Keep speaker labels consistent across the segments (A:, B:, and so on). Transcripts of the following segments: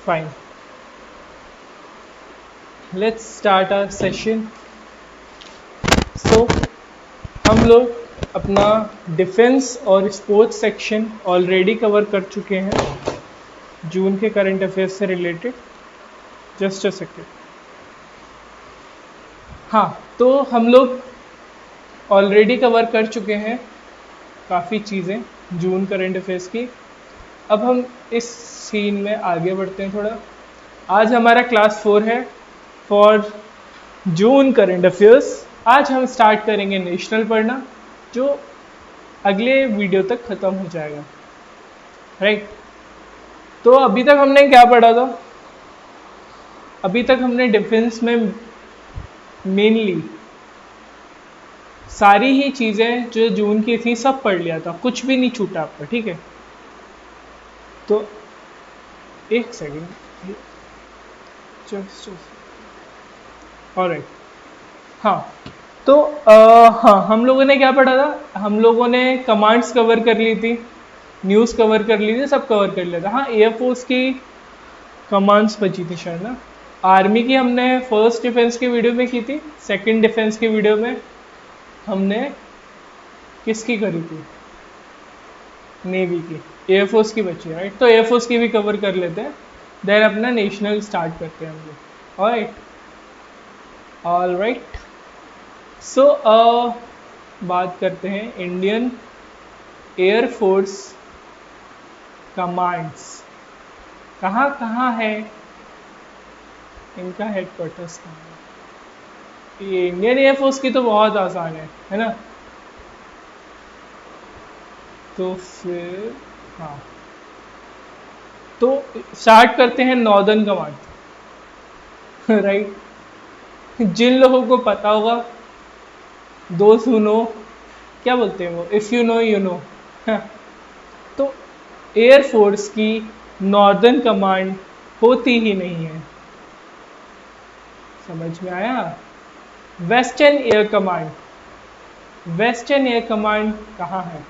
A: Fine, let's start our session. So हम लोग अपना डिफेंस और स्पोर्ट्स सेक्शन ऑलरेडी कवर कर चुके हैं जून के करंट अफेयर्स से रिलेटेड। Just a second. हाँ, तो हम लोग ऑलरेडी कवर कर चुके हैं काफ़ी चीज़ें जून करंट अफेयर्स की। अब हम इस सीन में आगे बढ़ते हैं थोड़ा। आज हमारा क्लास 4 है फॉर जून करंट अफेयर्स। आज हम स्टार्ट करेंगे नेशनल पढ़ना, जो अगले वीडियो तक ख़त्म हो जाएगा, राइट। तो अभी तक हमने क्या पढ़ा था? अभी तक हमने डिफेंस में मेनली सारी ही चीज़ें जो जून की थी सब पढ़ लिया था, कुछ भी नहीं छूटा आपका, ठीक है। तो एक सेकेंड, ऑलराइट। हाँ, तो हाँ, हम लोगों ने क्या पढ़ा था? हम लोगों ने कमांड्स कवर कर ली थी, न्यूज़ कवर कर ली थी, सब कवर कर लिया था। हाँ, एयरफोर्स की कमांड्स बची थी शायद ना। आर्मी की हमने फर्स्ट डिफेंस की वीडियो में की थी, सेकंड डिफेंस की वीडियो में हमने किसकी करी थी? नेवी की। एयरफोर्स की बची है, राइट। तो एयरफोर्स की भी कवर कर लेते हैं, देन अपना नेशनल स्टार्ट करते हैं हम लोग। All right. सो बात करते हैं इंडियन एयरफोर्स कमांड्स कहाँ कहाँ है, इनका हेडक्वार्टर्स कहाँ है। ये इंडियन एयरफोर्स की तो बहुत आसान है ना। तो फिर हाँ, तो स्टार्ट करते हैं नॉर्दर्न कमांड राइट। जिन लोगों को पता होगा, दोस्त हु नो, क्या बोलते हैं वो, if you know you know. तो एयरफोर्स की नॉर्दर्न कमांड होती ही नहीं है, समझ में आया? Western air command, western air command कहाँ है?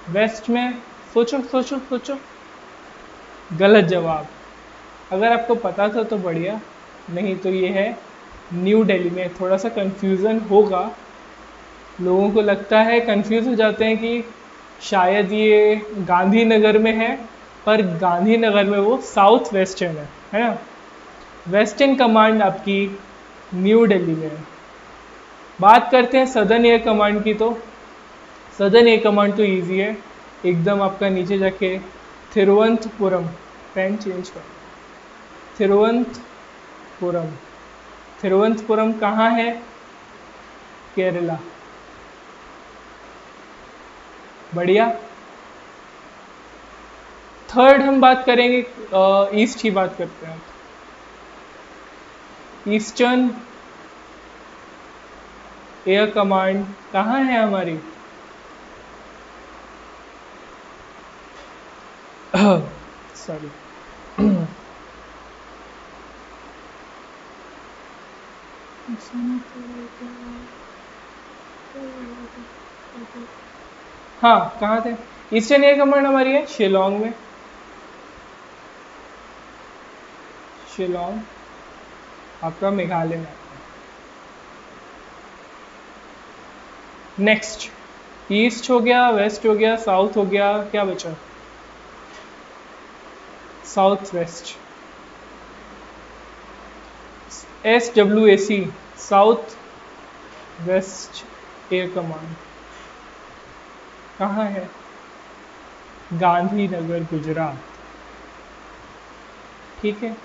A: वेस्ट में, सोचो सोचो सोचो। गलत जवाब। अगर आपको पता था तो बढ़िया, नहीं तो ये है न्यू दिल्ली में। थोड़ा सा कंफ्यूजन होगा, लोगों को लगता है, कंफ्यूज हो जाते हैं कि शायद ये गांधीनगर में है, पर गांधीनगर में वो साउथ वेस्टर्न है ना। वेस्टर्न कमांड आपकी न्यू दिल्ली में है। बात करते हैं सदर्न एयर कमांड की। तो सदर्न एयर कमांड तो इजी है एकदम, आपका नीचे जाके तिरुवनंतपुरम, पेन चेंज कर, तिरुवनंतपुरम। तिरुवनंतपुरम कहाँ है? केरला। बढ़िया। थर्ड हम बात करेंगे, ईस्ट की बात करते हैं। ईस्टर्न एयर कमांड कहाँ है हमारी? सॉरी, हाँ, कहाँ थे? ईस्टर्न एयर कमांड हमारी है शिलोंग में। शिलोंग आपका मेघालय में। नेक्स्ट, ईस्ट हो गया, वेस्ट हो गया, साउथ हो गया, क्या बचा? South west. SWAC, south west air command कहाँ है? गांधीनगर, गुजरात। ठीक है।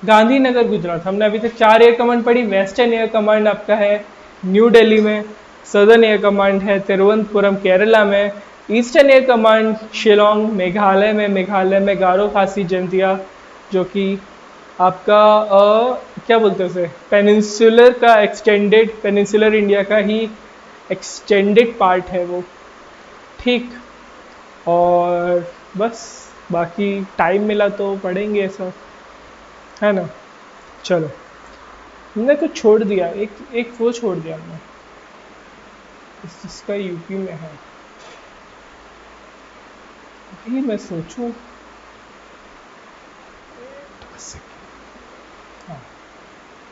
A: गांधीनगर गुजरात। हमने अभी तक 4 एयर कमांड पढ़ी। वेस्टर्न एयर कमांड आपका है न्यू दिल्ली में, सदर्न एयर कमांड है तिरुवनंतपुरम केरला में, eastern air command Shillong Meghalaya में। मेघालय में गारो खासी जंतिया, जो कि आपका क्या बोलते हैं उसे, पेनिनसुलर का एक्सटेंडेड, पेनिनसुलर इंडिया का ही एक्सटेंडेड पार्ट है वो, ठीक। और बस बाकी टाइम मिला तो पढ़ेंगे सब, है ना। चलो, हमने तो छोड़ दिया, एक एक वो छोड़ दिया हमने, इसका यूपी में है। भाई मैं सोचूं, हाँ,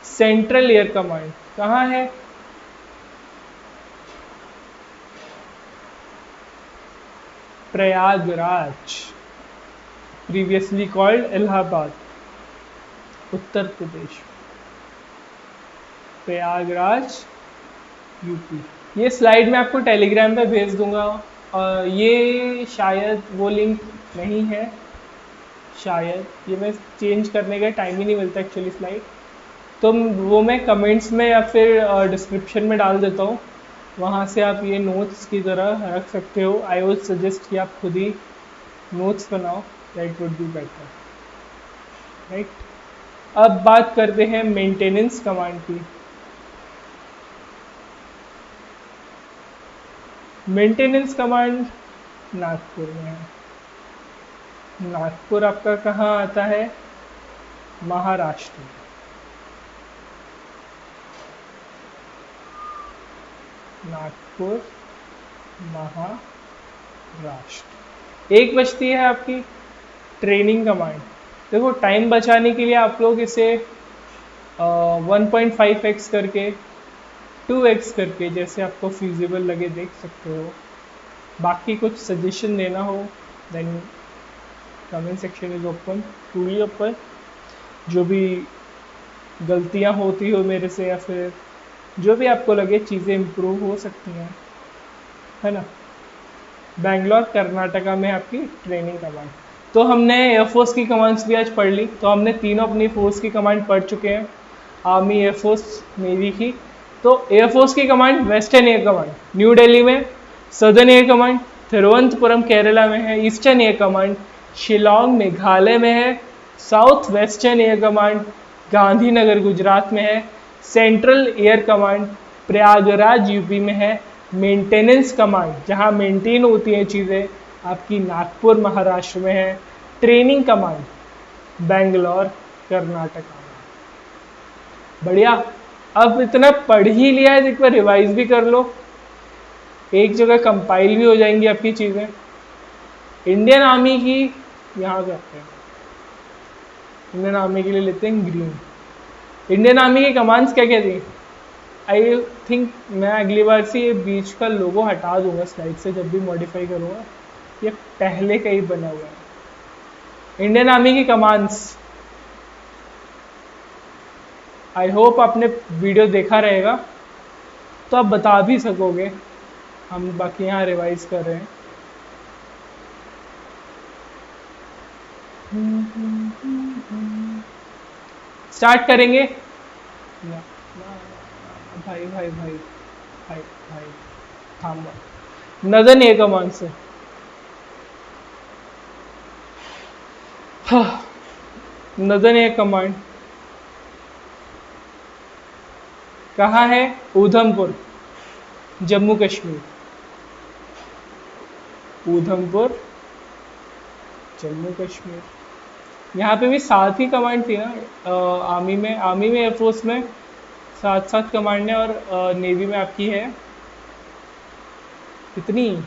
A: सेंट्रल एयर कमांड कहाँ है? Prayagraj, previously called Allahabad, Uttar Pradesh. Prayagraj UP. ये स्लाइड मैं आपको टेलीग्राम पे भेज दूंगा, और ये शायद वो लिंक नहीं है, शायद ये मैं चेंज करने का टाइम ही नहीं मिलता एक्चुअली स्लाइड, तो वो मैं कमेंट्स में या फिर डिस्क्रिप्शन में डाल देता हूँ, वहाँ से आप ये नोट्स की तरह रख सकते हो। आई वुड सजेस्ट कि आप खुद ही नोट्स बनाओ, that would be better, right. अब बात करते हैं मेंटेनेंस कमांड की। मेंटेनेंस कमांड नागपुर में है। नागपुर आपका कहाँ आता है? महाराष्ट्र में। नागपुर महाराष्ट्र। एक बचती है आपकी ट्रेनिंग कमांड। देखो, टाइम बचाने के लिए आप लोग इसे 1.5x करके 2x करके जैसे आपको फिजिबल लगे देख सकते हो। बाकी कुछ सजेशन देना हो then comment section is open to you ऊपर। जो भी गलतियां होती हो मेरे से या फिर जो भी आपको लगे चीज़ें इम्प्रूव हो सकती हैं, है ना। बेंगलोर कर्नाटका में आपकी ट्रेनिंग कमांड। तो हमने एयरफोर्स की कमांड्स भी आज पढ़ ली, तो हमने तीनों अपनी फोर्स की कमांड पढ़ चुके हैं, आर्मी, एयरफोर्स, नेवी की। तो एयरफोर्स की command western air command new Delhi में, southern air command Thiruvananthapuram Kerala में है, eastern air command Shillong Meghalaya में है, south western air command Gandhinagar Gujarat में है, central air command Prayagraj UP में है, मेंटेनेंस कमांड जहां मेंटेन होती हैं चीज़ें आपकी नागपुर महाराष्ट्र में है, ट्रेनिंग कमांड बेंगलोर कर्नाटका में। बढ़िया, अब इतना पढ़ ही लिया है, एक बार रिवाइज भी कर लो, एक जगह कंपाइल भी हो जाएंगी आपकी चीज़ें। इंडियन आर्मी की यहाँ करते हैं, इंडियन आर्मी के लिए लेते हैं ग्रीन। इंडियन आर्मी की कमांड्स क्या क्या थी? आई थिंक मैं अगली बार से ये बीच का लोगो हटा दूंगा स्लाइड से जब भी मॉडिफाई करूँगा, ये पहले का ही बना हुआ है। इंडियन आर्मी की कमांड्स, आई होप आपने वीडियो देखा रहेगा तो आप बता भी सकोगे, हम बाकी यहाँ रिवाइज कर रहे हैं। स्टार्ट करेंगे। भाई भाई भाई भाई भाई थाम, नदन ए कमांड से। नदन ए कमांड कहाँ है? उधमपुर, जम्मू कश्मीर। उधमपुर, जम्मू कश्मीर। यहाँ पे भी साथ ही कमांड थी ना, आर्मी में एयरफोर्स में साथ साथ कमांड है, और नेवी में आपकी है कितनी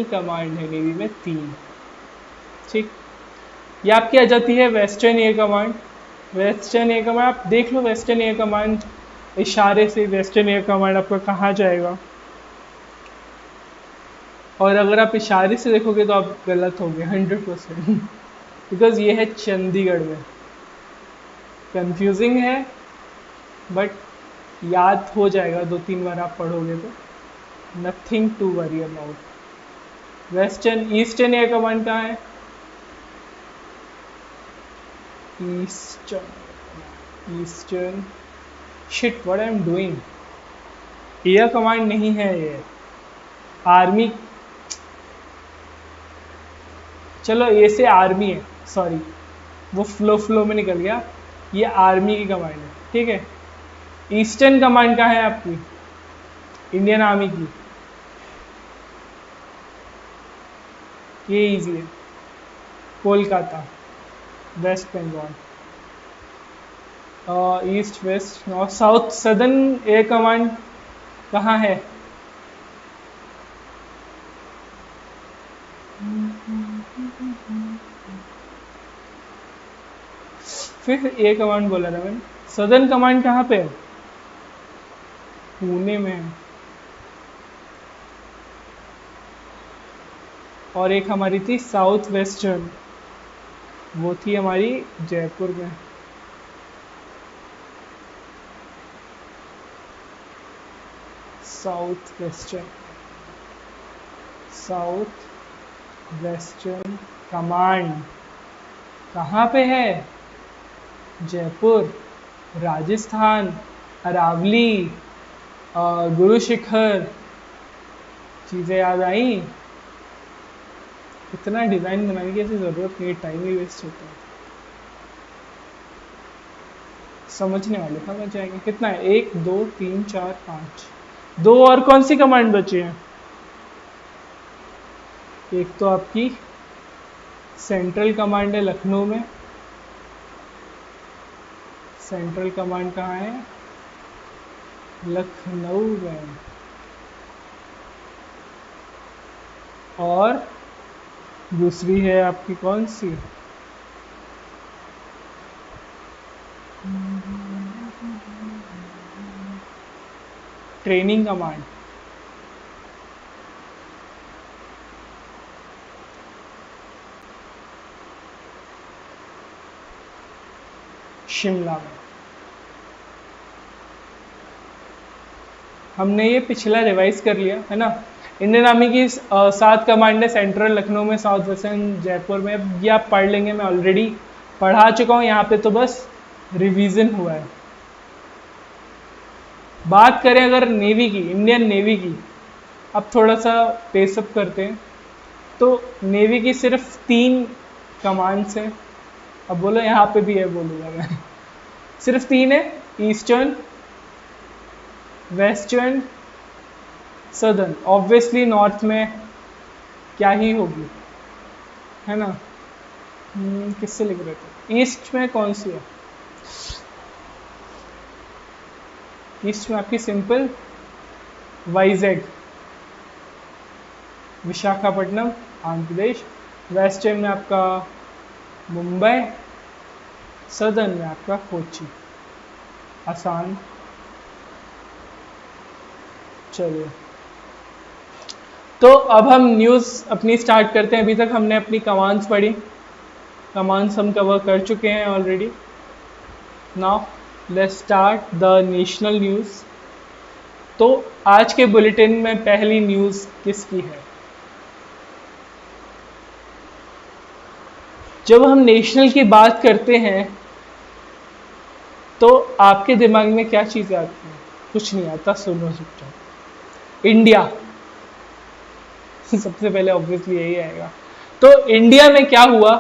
A: कमांड है? नेवी में 3। ठीक, ये आपकी आ जाती है western air command. Western air command आप देख लो, वेस्टर्न एयर कमांड इशारे से वेस्टर्न एयर कमांड आपका कहाँ जाएगा, और अगर आप इशारे से देखोगे तो आप गलत होगे 100%, बिकॉज ये है चंडीगढ़ में। कंफ्यूजिंग है बट याद हो जाएगा, 2-3 बार आप पढ़ोगे तो, nothing to worry about. Western eastern air command कहाँ है? Eastern shit, what I am doing, air command नहीं है ये, आर्मी। चलो ये से आर्मी है, सॉरी वो फ्लो में निकल गया, ये आर्मी की कमांड है, ठीक है। ईस्टर्न कमांड कहाँ है आपकी? इंडियन आर्मी की। ये इजी है, Kolkata, West Bengal. East, west, north, south, southern air command कहाँ है? फिर एयर कमांड बोला था मैंने, सदर्न कमांड कहाँ पे है? पुणे में है। और एक हमारी थी साउथ वेस्टर्न, वो थी हमारी जयपुर में। South western, south western command कहाँ पे है? जयपुर, राजस्थान, अरावली, गुरु शिखर। चीज़ें याद आई? इतना डिज़ाइन बनाने की ऐसी ज़रूरत नहीं, टाइम ही वेस्ट होता है। समझने वाले समझ जाएंगे। कितना है? 1 2 3 4 5, 2 और कौन सी कमांड बची है? एक तो आपकी सेंट्रल कमांड है लखनऊ में, सेंट्रल कमांड कहाँ है? लखनऊ में। और दूसरी है आपकी कौन सी? ट्रेनिंग कमांड, शिमला में। हमने ये पिछला रिवाइज कर लिया है ना। इंडियन आर्मी की 7 कमांड है, सेंट्रल लखनऊ में, साउथ वेस्टर्न जयपुर में। ये आप पढ़ लेंगे, मैं ऑलरेडी पढ़ा चुका हूँ, यहाँ पे तो बस रिवीजन हुआ है। बात करें अगर नेवी की, इंडियन नेवी की, अब थोड़ा सा पेसअप करते हैं। तो नेवी की सिर्फ 3 कमांड्स हैं। अब बोलो यहाँ पे भी है, बोलूँगा मैं। सिर्फ 3 है, eastern, western, southern. Obviously north में क्या ही होगी, है ना। किससे लिख रहे थे? ईस्ट में कौन सी है? ईस्ट में आपकी सिंपल वाइजैग, विशाखापट्टनम, आंध्र प्रदेश। वेस्टर्न में आपका मुंबई, सदर्न में आपका कोची, आसान। चलिए, तो अब हम न्यूज़ अपनी स्टार्ट करते हैं। अभी तक हमने अपनी कमांड्स पढ़ी, कमांड्स हम कवर कर चुके हैं already. Now let's start the national news. तो आज के बुलेटिन में पहली न्यूज़ किसकी है? जब हम नेशनल की बात करते हैं तो आपके दिमाग में क्या चीज़ें आती हैं? कुछ नहीं आता, सुनो चुपचाप। इंडिया सबसे पहले ऑब्वियसली यही आएगा। तो इंडिया में क्या हुआ?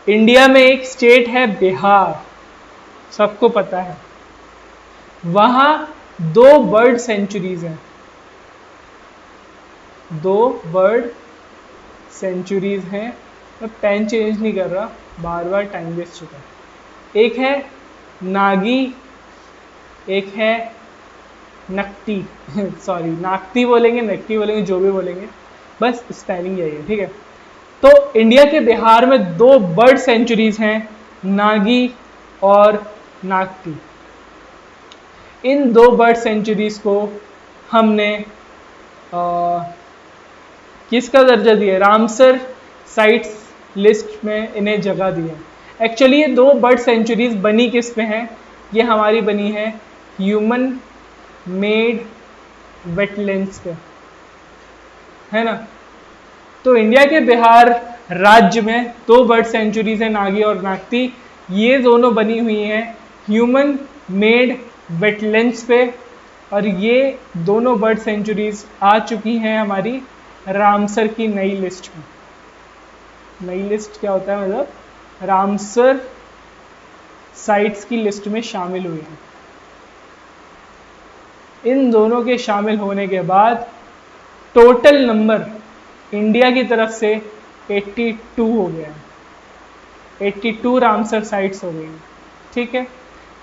A: इंडिया में एक स्टेट है बिहार, सबको पता है। वहां 2 बर्ड सेंचुरीज हैं, 2 बर्ड सेंचुरीज हैं। मैं पेन चेंज नहीं कर रहा, बार बार टाइम वेस्ट होता है। एक है नागी, एक है नकटी। सॉरी, नागती बोलेंगे, नकटी बोलेंगे, जो भी बोलेंगे, बस स्पेलिंग यही है, ठीक है। तो इंडिया के बिहार में 2 बर्ड सेंचुरीज हैं, नागी और नागती। इन 2 बर्ड सेंचुरीज को हमने किसका दर्जा दिया? रामसर साइट्स लिस्ट में इन्हें जगह दी है। एक्चुअली ये 2 बर्ड सेंचुरीज बनी किस पे हैं? ये हमारी बनी है ह्यूमन मेड वेटलैंड्स पे, है ना। तो इंडिया के बिहार राज्य में 2 बर्ड सेंचुरीज हैं, नागी और नागती। ये दोनों बनी हुई हैं ह्यूमन मेड वेटलैंड्स पे, और ये दोनों बर्ड सेंचुरीज आ चुकी हैं हमारी रामसर की नई लिस्ट में। नई लिस्ट क्या होता है? मतलब रामसर साइट्स की लिस्ट में शामिल हुई हैं। इन दोनों के शामिल होने के बाद टोटल नंबर इंडिया की तरफ से 82 हो गया है, 82 रामसर साइट्स हो गई। ठीक है,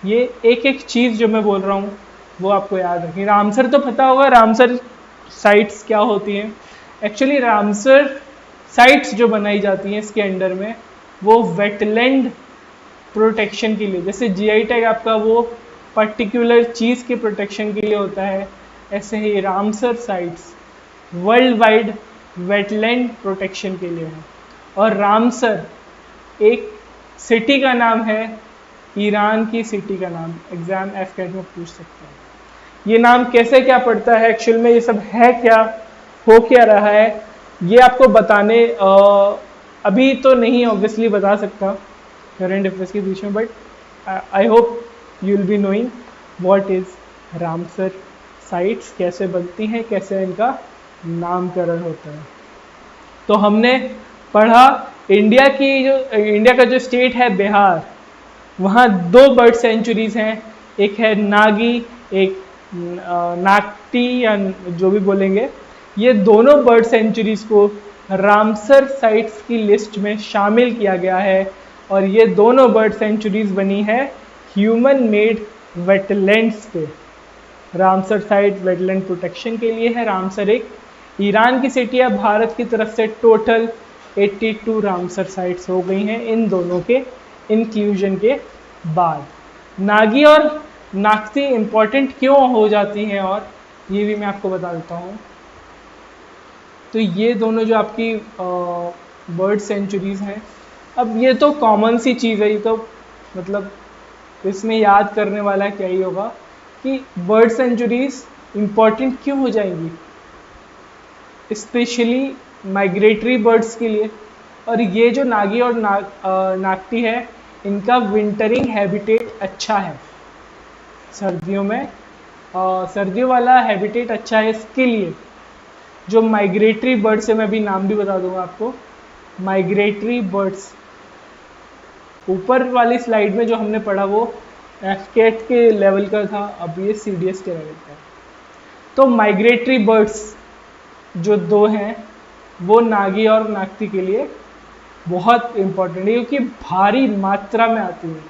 A: ये एक एक चीज़ जो मैं बोल रहा हूँ वो आपको याद रखिए। रामसर तो पता होगा रामसर साइट्स क्या होती हैं। एक्चुअली रामसर साइट्स जो बनाई जाती हैं इसके अंडर में, वो वेटलैंड प्रोटेक्शन के लिए, जैसे जीआई टैग आपका वो पर्टिकुलर चीज़ के प्रोटेक्शन के लिए होता है, ऐसे ही Ramsar sites world wide wetland protection के लिए है। और रामसर एक सिटी का नाम है, ईरान की सिटी का नाम, एग्जाम एफकेट में पूछ सकते हैं। ये नाम कैसे क्या पड़ता है, एक्चुअल में ये सब है क्या, हो क्या रहा है, ये आपको बताने अभी तो नहीं ऑब्वियसली बता सकता करंट अफेयर्स के बीच में, but I hope you will be knowing what is Ramsar sites, कैसे बनती हैं, कैसे इनका नामकरण होता है। तो हमने पढ़ा इंडिया का जो स्टेट है बिहार, वहाँ 2 बर्ड सेंचुरीज हैं, एक है नागी, एक नागटी या जो भी बोलेंगे। ये दोनों बर्ड सेंचुरीज को रामसर साइट्स की लिस्ट में शामिल किया गया है, और ये दोनों बर्ड सेंचुरीज बनी है ह्यूमन मेड वेटलैंड्स पे। रामसर साइट वेटलैंड प्रोटेक्शन के लिए है। रामसर एक ईरान की सिटी है, भारत की तरफ से टोटल 82 रामसर साइट्स हो गई हैं इन दोनों के इंक्लूजन के बाद। नागी और नागती इंपॉर्टेंट क्यों हो जाती हैं, और ये भी मैं आपको बता देता हूँ। तो ये दोनों जो आपकी बर्ड सेंचुरीज हैं, अब ये तो कॉमन सी चीज़ है, ये तो मतलब इसमें याद करने वाला क्या ही होगा कि बर्ड सेंचुरीज इंपॉर्टेंट क्यों हो जाएंगी, स्पेशली माइग्रेटरी बर्ड्स के लिए। और ये जो नागी और नागती है, इनका विंटरिंग हैबिटेट अच्छा है सर्दियों में, सर्दियों वाला हैबिटेट अच्छा है इसके लिए। जो माइग्रेटरी बर्ड्स है, मैं अभी नाम भी बता दूंगा आपको, माइग्रेटरी बर्ड्स ऊपर वाली स्लाइड में जो हमने पढ़ा वो एफकेट के लेवल का था, अब ये सीडीएस के लेवल का है। तो माइग्रेटरी बर्ड्स जो 2 हैं वो नागी और नागती के लिए बहुत इम्पोर्टेंट है, क्योंकि भारी मात्रा में आती है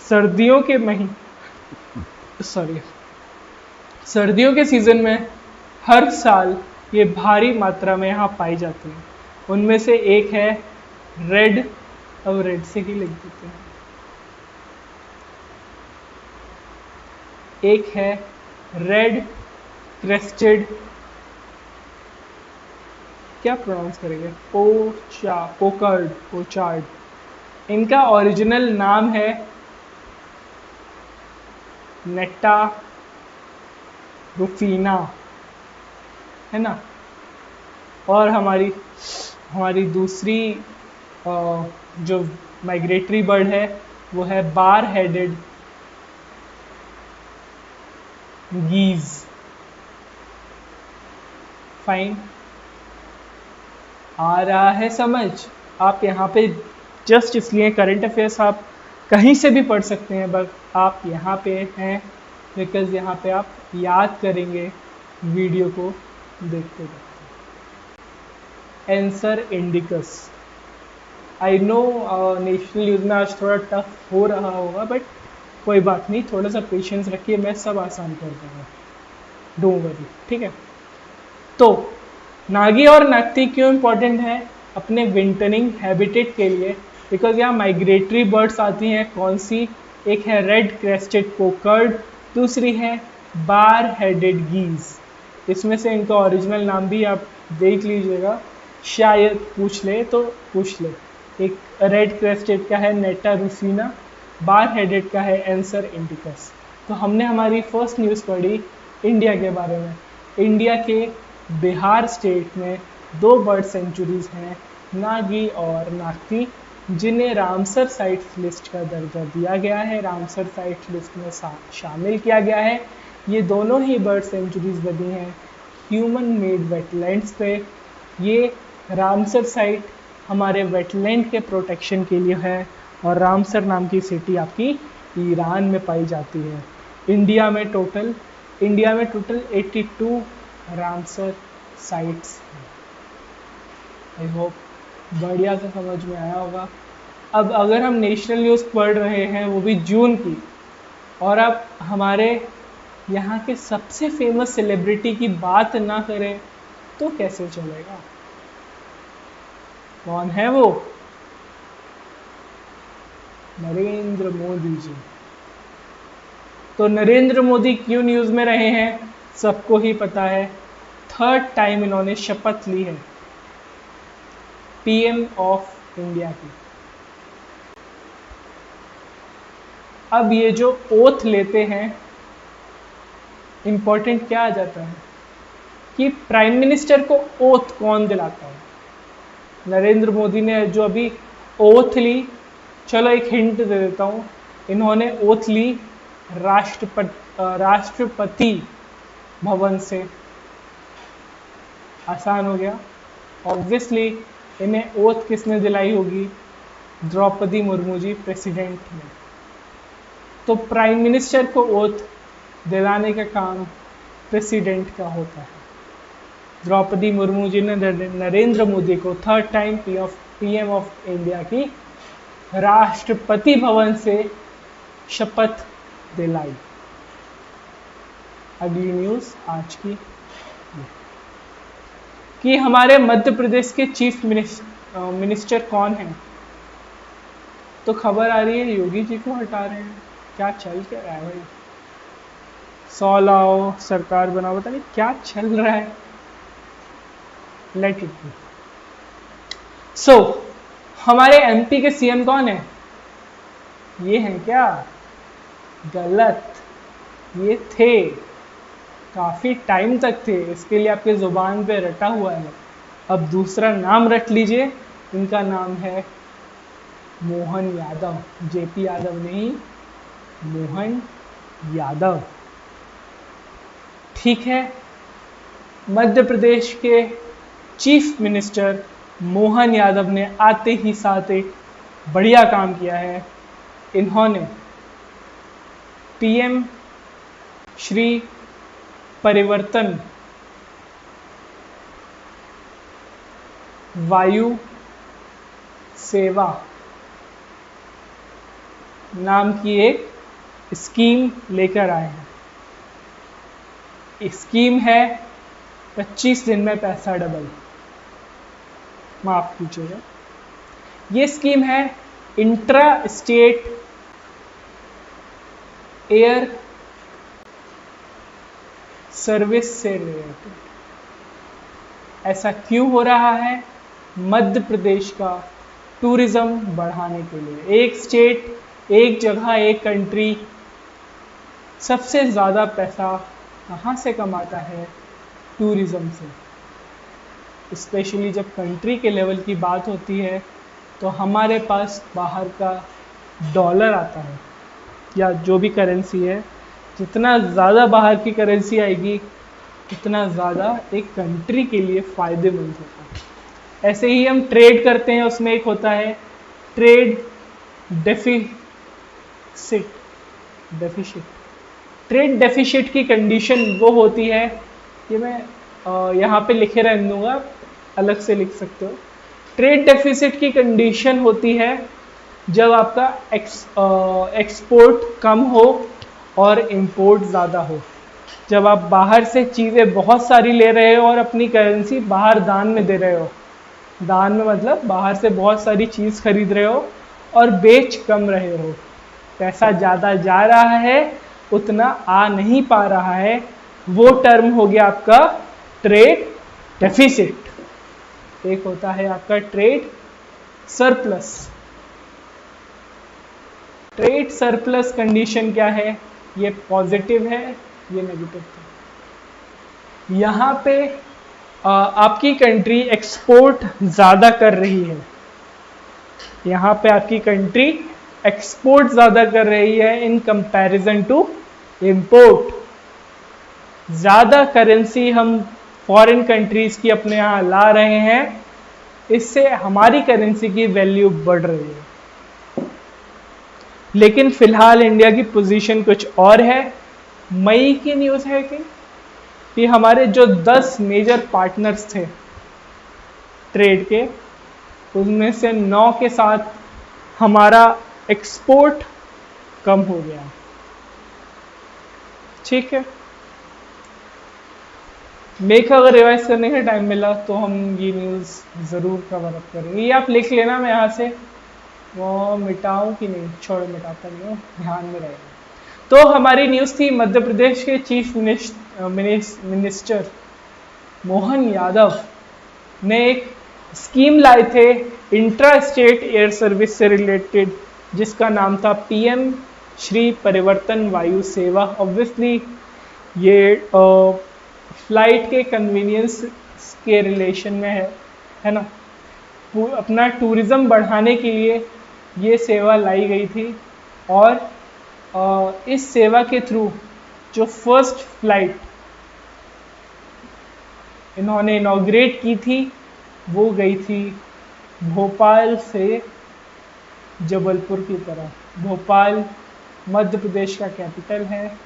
A: सर्दियों के सर्दियों के सीजन में हर साल ये भारी मात्रा में यहाँ पाई जाती है। उनमें से एक है रेड, अब रेड से ही लिख देते हैं, एक है रेड क्रेस्टेड, क्या प्रोनाउंस करेंगे, पोचार्ड। इनका ओरिजिनल नाम है नेटा रुफीना, है ना। और हमारी दूसरी जो माइग्रेटरी बर्ड है वो है बार हेडेड गीज। फाइन, आ रहा है समझ। आप यहाँ पे जस्ट इसलिए करंट अफेयर्स आप कहीं से भी पढ़ सकते हैं, बस आप यहाँ पे हैं बिकॉज यहाँ पे आप याद करेंगे वीडियो को देखते देखते। Answer indicus, I know national news में आज थोड़ा टफ हो रहा होगा, बट कोई बात नहीं, थोड़ा सा पेशेंस रखिए, मैं सब आसान कर दूँगा, डोंट वरी, ठीक है। तो नागी और नागती क्यों इम्पोर्टेंट है अपने विंटरिंग हैबिटेट के लिए, बिकॉज यहाँ माइग्रेटरी बर्ड्स आती हैं। कौन सी, एक है रेड क्रेस्टेड पोकर्ड, दूसरी है बार हेडेड गीज। इसमें से इनका ओरिजिनल नाम भी आप देख लीजिएगा, शायद पूछ ले तो पूछ ले। एक रेड क्रेस्टेड का है नेटा रूफीना, बार हेडेड का है एंसर इंडिकस। तो हमने हमारी फर्स्ट न्यूज़ पढ़ी इंडिया के बारे में। इंडिया के बिहार स्टेट में 2 बर्ड सेंचुरीज हैं, नागी और नागती, जिन्हें रामसर साइट्स लिस्ट का दर्जा दिया गया है, रामसर साइट्स लिस्ट में शामिल किया गया है। ये दोनों ही बर्ड सेंचुरीज बनी हैं ह्यूमन मेड वेटलैंड्स पे। ये रामसर साइट हमारे वेटलैंड के प्रोटेक्शन के लिए है, और रामसर नाम की सिटी आपकी ईरान में पाई जाती है। इंडिया में टोटल 82 रामसर साइट्स हैं। आई होप बढ़िया से समझ में आया होगा। अब अगर हम नेशनल न्यूज़ पढ़ रहे हैं वो भी जून की, और अब हमारे यहाँ के सबसे फेमस सेलिब्रिटी की बात ना करें तो कैसे चलेगा? कौन है वो? नरेंद्र मोदी जी। तो नरेंद्र मोदी क्यों न्यूज़ में रहे हैं सबको ही पता है। थर्ड टाइम इन्होंने शपथ ली है पीएम ऑफ इंडिया की। अब ये जो ओथ लेते हैं, इंपॉर्टेंट क्या आ जाता है कि प्राइम मिनिस्टर को ओथ कौन दिलाता है? नरेंद्र मोदी ने जो अभी ओथ ली, चलो एक हिंट दे देता हूँ, इन्होंने ओथ ली राष्ट्रपति भवन से। आसान हो गया। ऑब्वियसली इन्हें ओथ किसने दिलाई होगी? द्रौपदी मुर्मू जी, प्रेसिडेंट ने। तो प्राइम मिनिस्टर को ओथ दिलाने का काम प्रेसिडेंट का होता है। द्रौपदी मुर्मू जी ने नरेंद्र मोदी को third time PM of India की राष्ट्रपति भवन से शपथ दिलाई। अगली न्यूज़ आज की कि हमारे मध्य प्रदेश के चीफ मिनिस्टर कौन हैं? तो खबर आ रही है योगी जी को हटा रहे हैं। क्या चल क्या रहा है भाई? 100 लाओ सरकार बनाओ, पता नहीं क्या चल रहा है। Let it be. सो हमारे एमपी के सीएम कौन है? ये हैं क्या? गलत। ये थे, काफी टाइम तक थे, इसके लिए आपके जुबान पे रटा हुआ है। अब दूसरा नाम रट लीजिए, इनका नाम है मोहन यादव। जेपी यादव नहीं, मोहन यादव। ठीक है, मध्य प्रदेश के चीफ मिनिस्टर मोहन यादव ने आते ही साथ एक बढ़िया काम किया है। इन्होंने पीएम श्री परिवर्तन वायु सेवा नाम की एक स्कीम लेकर आए हैं। स्कीम है 25 दिन में पैसा डबल। माफ कीजिएगा, ये स्कीम है इंट्रा स्टेट एयर सर्विस से रिलेटेड। ऐसा क्यों हो रहा है? मध्य प्रदेश का टूरिज्म बढ़ाने के लिए। एक स्टेट, एक जगह, एक कंट्री सबसे ज़्यादा पैसा कहाँ से कमाता है? टूरिज्म से। स्पेशली जब कंट्री के लेवल की बात होती है तो हमारे पास बाहर का डॉलर आता है या जो भी करेंसी है, जितना ज़्यादा बाहर की करेंसी आएगी उतना ज़्यादा एक कंट्री के लिए फ़ायदेमंद होता है। ऐसे ही हम ट्रेड करते हैं, उसमें एक होता है ट्रेड डेफिसिट। ट्रेड डेफिसिट की कंडीशन वो होती है, ये मैं यहाँ पे लिखे रहने दूंगा, अलग से लिख सकते हो। ट्रेड डेफिसिट की कंडीशन होती है जब आपका एक्सपोर्ट कम हो और इंपोर्ट ज़्यादा हो। जब आप बाहर से चीज़ें बहुत सारी ले रहे हो और अपनी करेंसी बाहर दान में दे रहे हो। दान में मतलब बाहर से बहुत सारी चीज़ खरीद रहे हो और बेच कम रहे हो। पैसा ज़्यादा जा रहा है, उतना आ नहीं पा रहा है, वो टर्म हो गया आपका ट्रेड डेफिसिट। एक होता है आपका trade surplus. Trade surplus condition क्या है? ये पॉजिटिव है, ये नेगेटिव है। यहाँ पे आपकी कंट्री एक्सपोर्ट ज़्यादा कर रही है। यहाँ पे आपकी कंट्री एक्सपोर्ट ज़्यादा कर रही है इन कंपैरिजन टू इंपोर्ट। ज़्यादा करेंसी हम फॉरेन कंट्रीज़ की अपने यहाँ ला रहे हैं, इससे हमारी करेंसी की वैल्यू बढ़ रही है। लेकिन फिलहाल इंडिया की पोजीशन कुछ और है। मई की न्यूज़ है कि हमारे जो 10 मेजर पार्टनर्स थे ट्रेड के, उनमें से 9 के साथ हमारा एक्सपोर्ट कम हो गया। ठीक है, मेक अगर रिवाइज करने का टाइम मिला तो हम ये न्यूज़ ज़रूर कवर अप करेंगे। ये आप लिख लेना, मैं यहाँ से वो मिटाऊँ कि नहीं, छोड़ो मिटाता नहीं हूँ, ध्यान में रहेगा। तो हमारी न्यूज़ थी मध्य प्रदेश के चीफ मिनिस्टर मोहन यादव ने एक स्कीम लाए थे इंट्रा स्टेट एयर सर्विस से रिलेटेड, जिसका नाम था पीएम श्री परिवर्तन वायु सेवा। ऑब्वियसली ये फ्लाइट के कन्वीनियंस के रिलेशन में है ना। अपना टूरिज़्म बढ़ाने के लिए ये सेवा लाई गई थी, और इस सेवा के थ्रू जो फर्स्ट फ्लाइट इन्होंने इनॉग्रेट की थी वो गई थी भोपाल से जबलपुर की तरफ। भोपाल मध्य प्रदेश का कैपिटल है,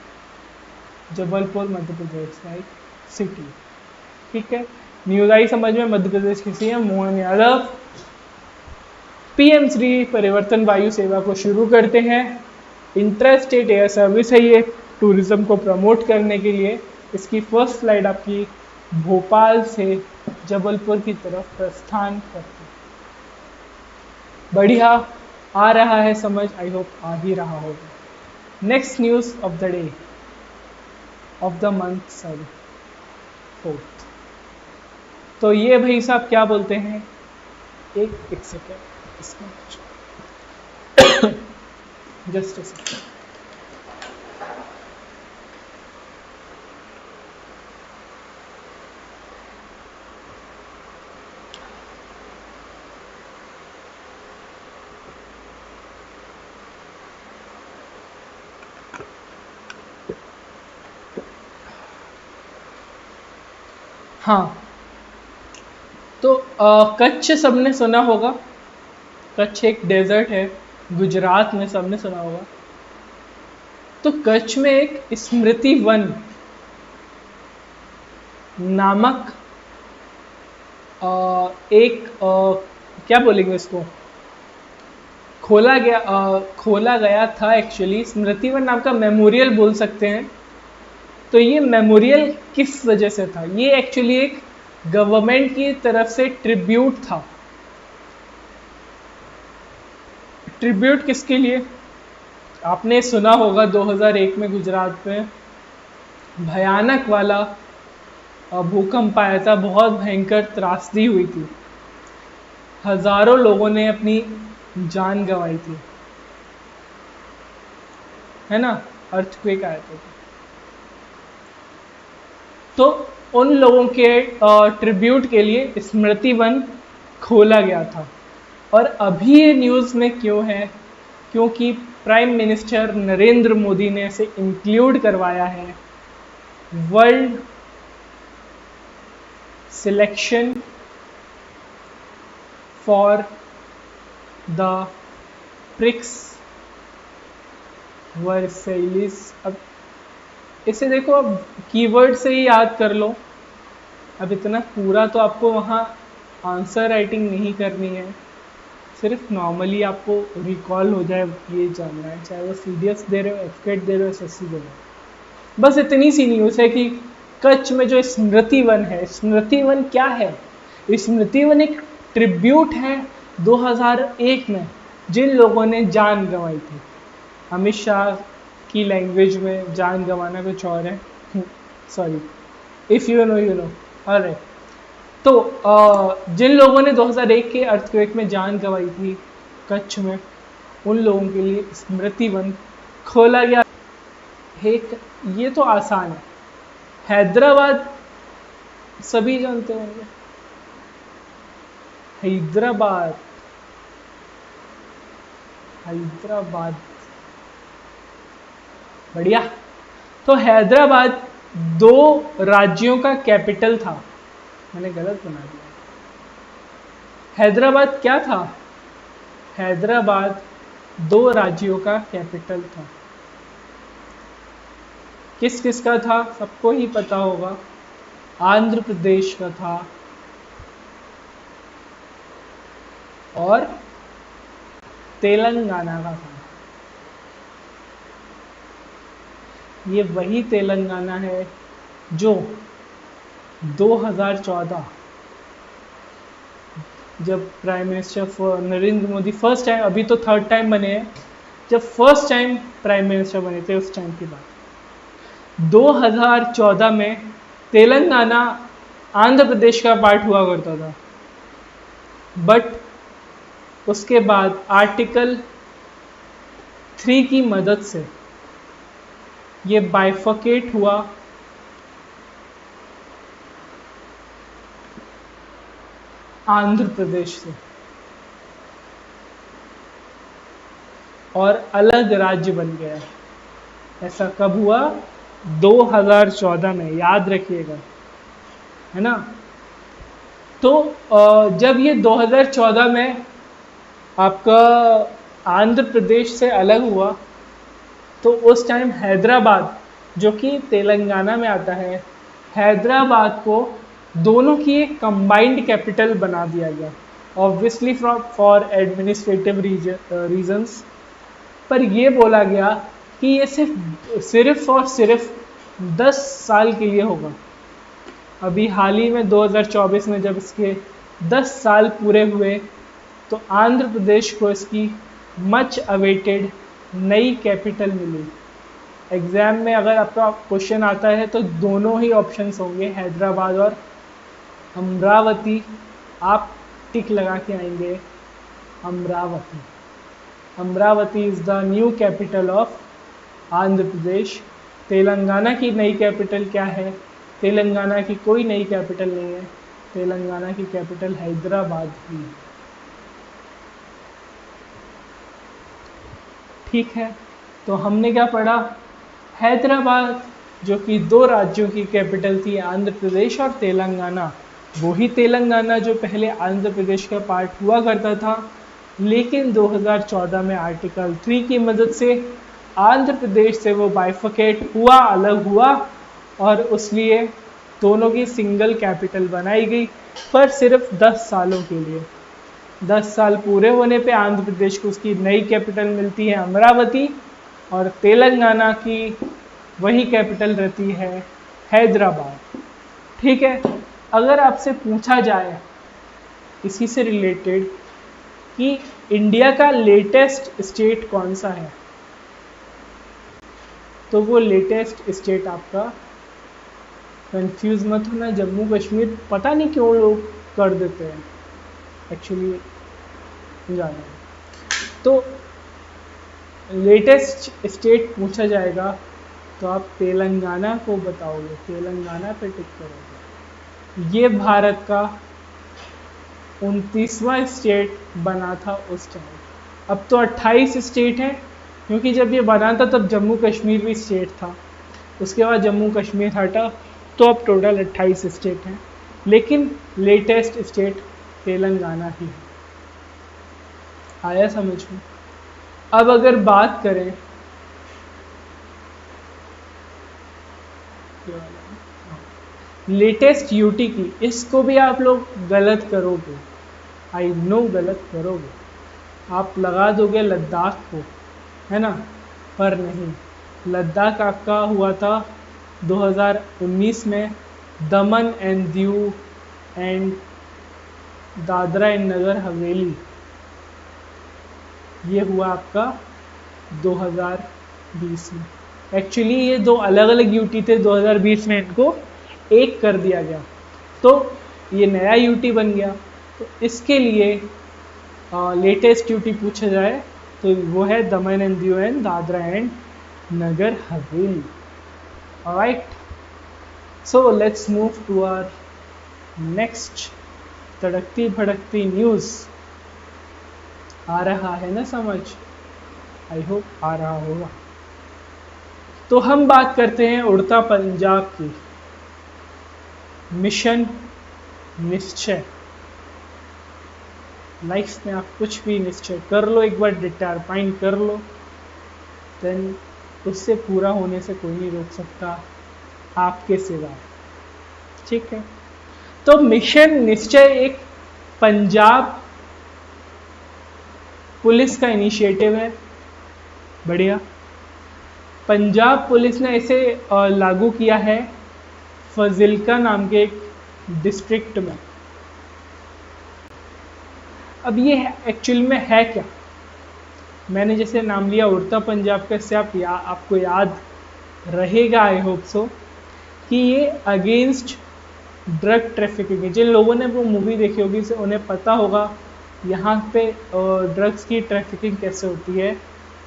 A: जबलपुर मध्य प्रदेश का एक सिटी। ठीक है, न्यूज़ आई समझ में। मध्य प्रदेश के सीएम मोहन यादव पीएम श्री परिवर्तन वायु सेवा को शुरू करते हैं। इंट्रा स्टेट एयर सर्विस है ये, टूरिज्म को प्रमोट करने के लिए। इसकी फर्स्ट फ्लाइट आपकी भोपाल से जबलपुर की तरफ प्रस्थान करती है। बढ़िया, आ रहा है समझ, आई होप आ ही रहा होगा। Next news of the day, of the month, sorry 4th। तो ये भाई साहब क्या बोलते हैं, एक सेकेंड इसमें जस्ट a second। हाँ, तो कच्छ सबने सुना होगा। कच्छ एक डेजर्ट है गुजरात में, सबने सुना होगा। तो कच्छ में एक स्मृति वन नामक क्या बोलेंगे इसको, खोला गया था। एक्चुअली स्मृति वन नाम का मेमोरियल बोल सकते हैं। तो ये मेमोरियल किस वजह से था, ये एक्चुअली एक गवर्नमेंट की तरफ से ट्रिब्यूट था। ट्रिब्यूट किसके लिए, आपने सुना होगा 2001 में गुजरात में भयानक वाला भूकंप आया था, बहुत भयंकर त्रासदी हुई थी, हजारों लोगों ने अपनी जान गंवाई थी, है ना, अर्थक्वेक आया था। तो उन लोगों के ट्रिब्यूट के लिए स्मृति वन खोला गया था। और अभी ये न्यूज़ में क्यों है, क्योंकि प्राइम मिनिस्टर नरेंद्र मोदी ने इसे इंक्लूड करवाया है world selection for the prix Versailles. अब इसे देखो, अब कीवर्ड से ही याद कर लो। अब इतना पूरा तो आपको वहाँ आंसर राइटिंग नहीं करनी है, सिर्फ नॉर्मली आपको रिकॉल हो जाए ये जानना है, चाहे वो CDS दे रहे हो, एफकेट दे रहे हो, SSC दे रहे हो। बस इतनी सी न्यूज़ है कि कच्छ में जो स्मृति वन है, स्मृति वन क्या है, स्मृति वन एक ट्रिब्यूट है 2001 में जिन लोगों ने जान गंवाई थी। अमित शाह की लैंग्वेज में जान गंवाना कुछ और है, sorry, if you know you know. अरे तो जिन लोगों ने 2001 के अर्थक्वेक में जान गंवाई थी कच्छ में, उन लोगों के लिए स्मृति वन खोला गया। एक ये तो आसान है, हैदराबाद सभी जानते होंगे, हैदराबाद हैदराबाद बढ़िया। तो हैदराबाद 2 राज्यों का कैपिटल था, मैंने गलत बना दिया। हैदराबाद क्या था, हैदराबाद 2 राज्यों का कैपिटल था। किस किस का था, सबको ही पता होगा, आंध्र प्रदेश का था और तेलंगाना का था। ये वही तेलंगाना है जो 2014 जब prime minister Narendra Modi first time, अभी तो थर्ड टाइम बने हैं, जब फर्स्ट टाइम प्राइम मिनिस्टर बने थे उस टाइम की बात। 2014 में तेलंगाना आंध्र प्रदेश का पार्ट हुआ करता था, बट उसके बाद आर्टिकल 3 की मदद से ये बाइफकेट हुआ आंध्र प्रदेश से और अलग राज्य बन गया। ऐसा कब हुआ? 2014 में, याद रखिएगा, है ना। तो जब ये 2014 में आपका आंध्र प्रदेश से अलग हुआ, तो उस टाइम हैदराबाद, जो कि तेलंगाना में आता है, हैदराबाद को दोनों की एक कंबाइंड कैपिटल बना दिया गया, ऑब्वियसली फॉर एडमिनिस्ट्रेटिव रीजंस। पर ये बोला गया कि ये सिर्फ और सिर्फ 10 साल के लिए होगा। अभी हाल ही में 2024 में जब इसके 10 साल पूरे हुए, तो आंध्र प्रदेश को इसकी मच अवेटेड नई कैपिटल मिली। एग्जाम में अगर आपका क्वेश्चन आता है तो दोनों ही ऑप्शंस होंगे, हैदराबाद और अमरावती। आप टिक लगा के आएंगे Amaravati. Amaravati is the new capital of Andhra Pradesh. Telangana की नई कैपिटल क्या है? तेलंगाना की कोई नई कैपिटल नहीं है, तेलंगाना की कैपिटल हैदराबाद ही है। ठीक है, तो हमने क्या पढ़ा? हैदराबाद जो कि 2 राज्यों की कैपिटल थी, आंध्र प्रदेश और तेलंगाना। वही तेलंगाना जो पहले आंध्र प्रदेश का पार्ट हुआ करता था, लेकिन 2014 में आर्टिकल 3 की मदद से आंध्र प्रदेश से वो बाइफकेट हुआ, अलग हुआ, और उसलिए दोनों की सिंगल कैपिटल बनाई गई, पर सिर्फ 10 सालों के लिए। 10 साल पूरे होने पे आंध्र प्रदेश को उसकी नई कैपिटल मिलती है अमरावती, और तेलंगाना की वही कैपिटल रहती है हैदराबाद। ठीक है, अगर आपसे पूछा जाए इसी से रिलेटेड कि इंडिया का लेटेस्ट स्टेट कौन सा है, तो वो लेटेस्ट स्टेट आपका, कंफ्यूज मत होना, जम्मू कश्मीर। पता नहीं क्यों लोग कर देते हैं, एक्चुअली जाना है। तो लेटेस्ट स्टेट पूछा जाएगा तो आप तेलंगाना को बताओगे, तेलंगाना पे टिक करोगे। ये भारत का 29वां स्टेट बना था उस टाइम। अब तो 28 स्टेट हैं, क्योंकि जब ये बना था तब जम्मू कश्मीर भी स्टेट था, उसके बाद जम्मू कश्मीर हटा, तो अब टोटल 28 स्टेट हैं, लेकिन लेटेस्ट स्टेट तेलंगाना ही है। आया समझ में? अब अगर बात करें लेटेस्ट यूटी की, इसको भी आप लोग गलत करोगे, आई नो गलत करोगे। आप लगा दोगे लद्दाख को, है ना, पर नहीं। लद्दाख आपका हुआ था 2019 में। Daman and Diu and Dadra and Nagar Haveli, ये हुआ आपका 2020 में। एक्चुअली ये 2 अलग अलग यूटी थे, 2020 में इनको एक कर दिया गया, तो ये नया यूटी बन गया। तो इसके लिए लेटेस्ट यूटी पूछा जाए तो वो है Daman and Diu and Dadra and Nagar Haveli. Alright, so let's move to our next तड़कती भड़कती न्यूज़। आ रहा है ना समझ? आई होप आ रहा होगा। तो हम बात करते हैं उड़ता पंजाब की। मिशन निश्चय। लाइफ में आप कुछ भी निश्चय कर लो, एक बार डिटरमाइन कर लो, देन उससे पूरा होने से कोई नहीं रोक सकता आपके सिवा। ठीक है, तो मिशन निश्चय एक पंजाब पुलिस का इनिशिएटिव है, बढ़िया। पंजाब पुलिस ने इसे लागू किया है फजिल्का नाम के एक डिस्ट्रिक्ट में। अब ये एक्चुअल में है क्या? मैंने जैसे नाम लिया उड़ता पंजाब का, इससे आपको याद रहेगा, आई होप सो, कि ये अगेंस्ट ड्रग ट्रैफिकिंग है। जिन लोगों ने वो मूवी देखी होगी से उन्हें पता होगा यहाँ पे ड्रग्स की ट्रैफिकिंग कैसे होती है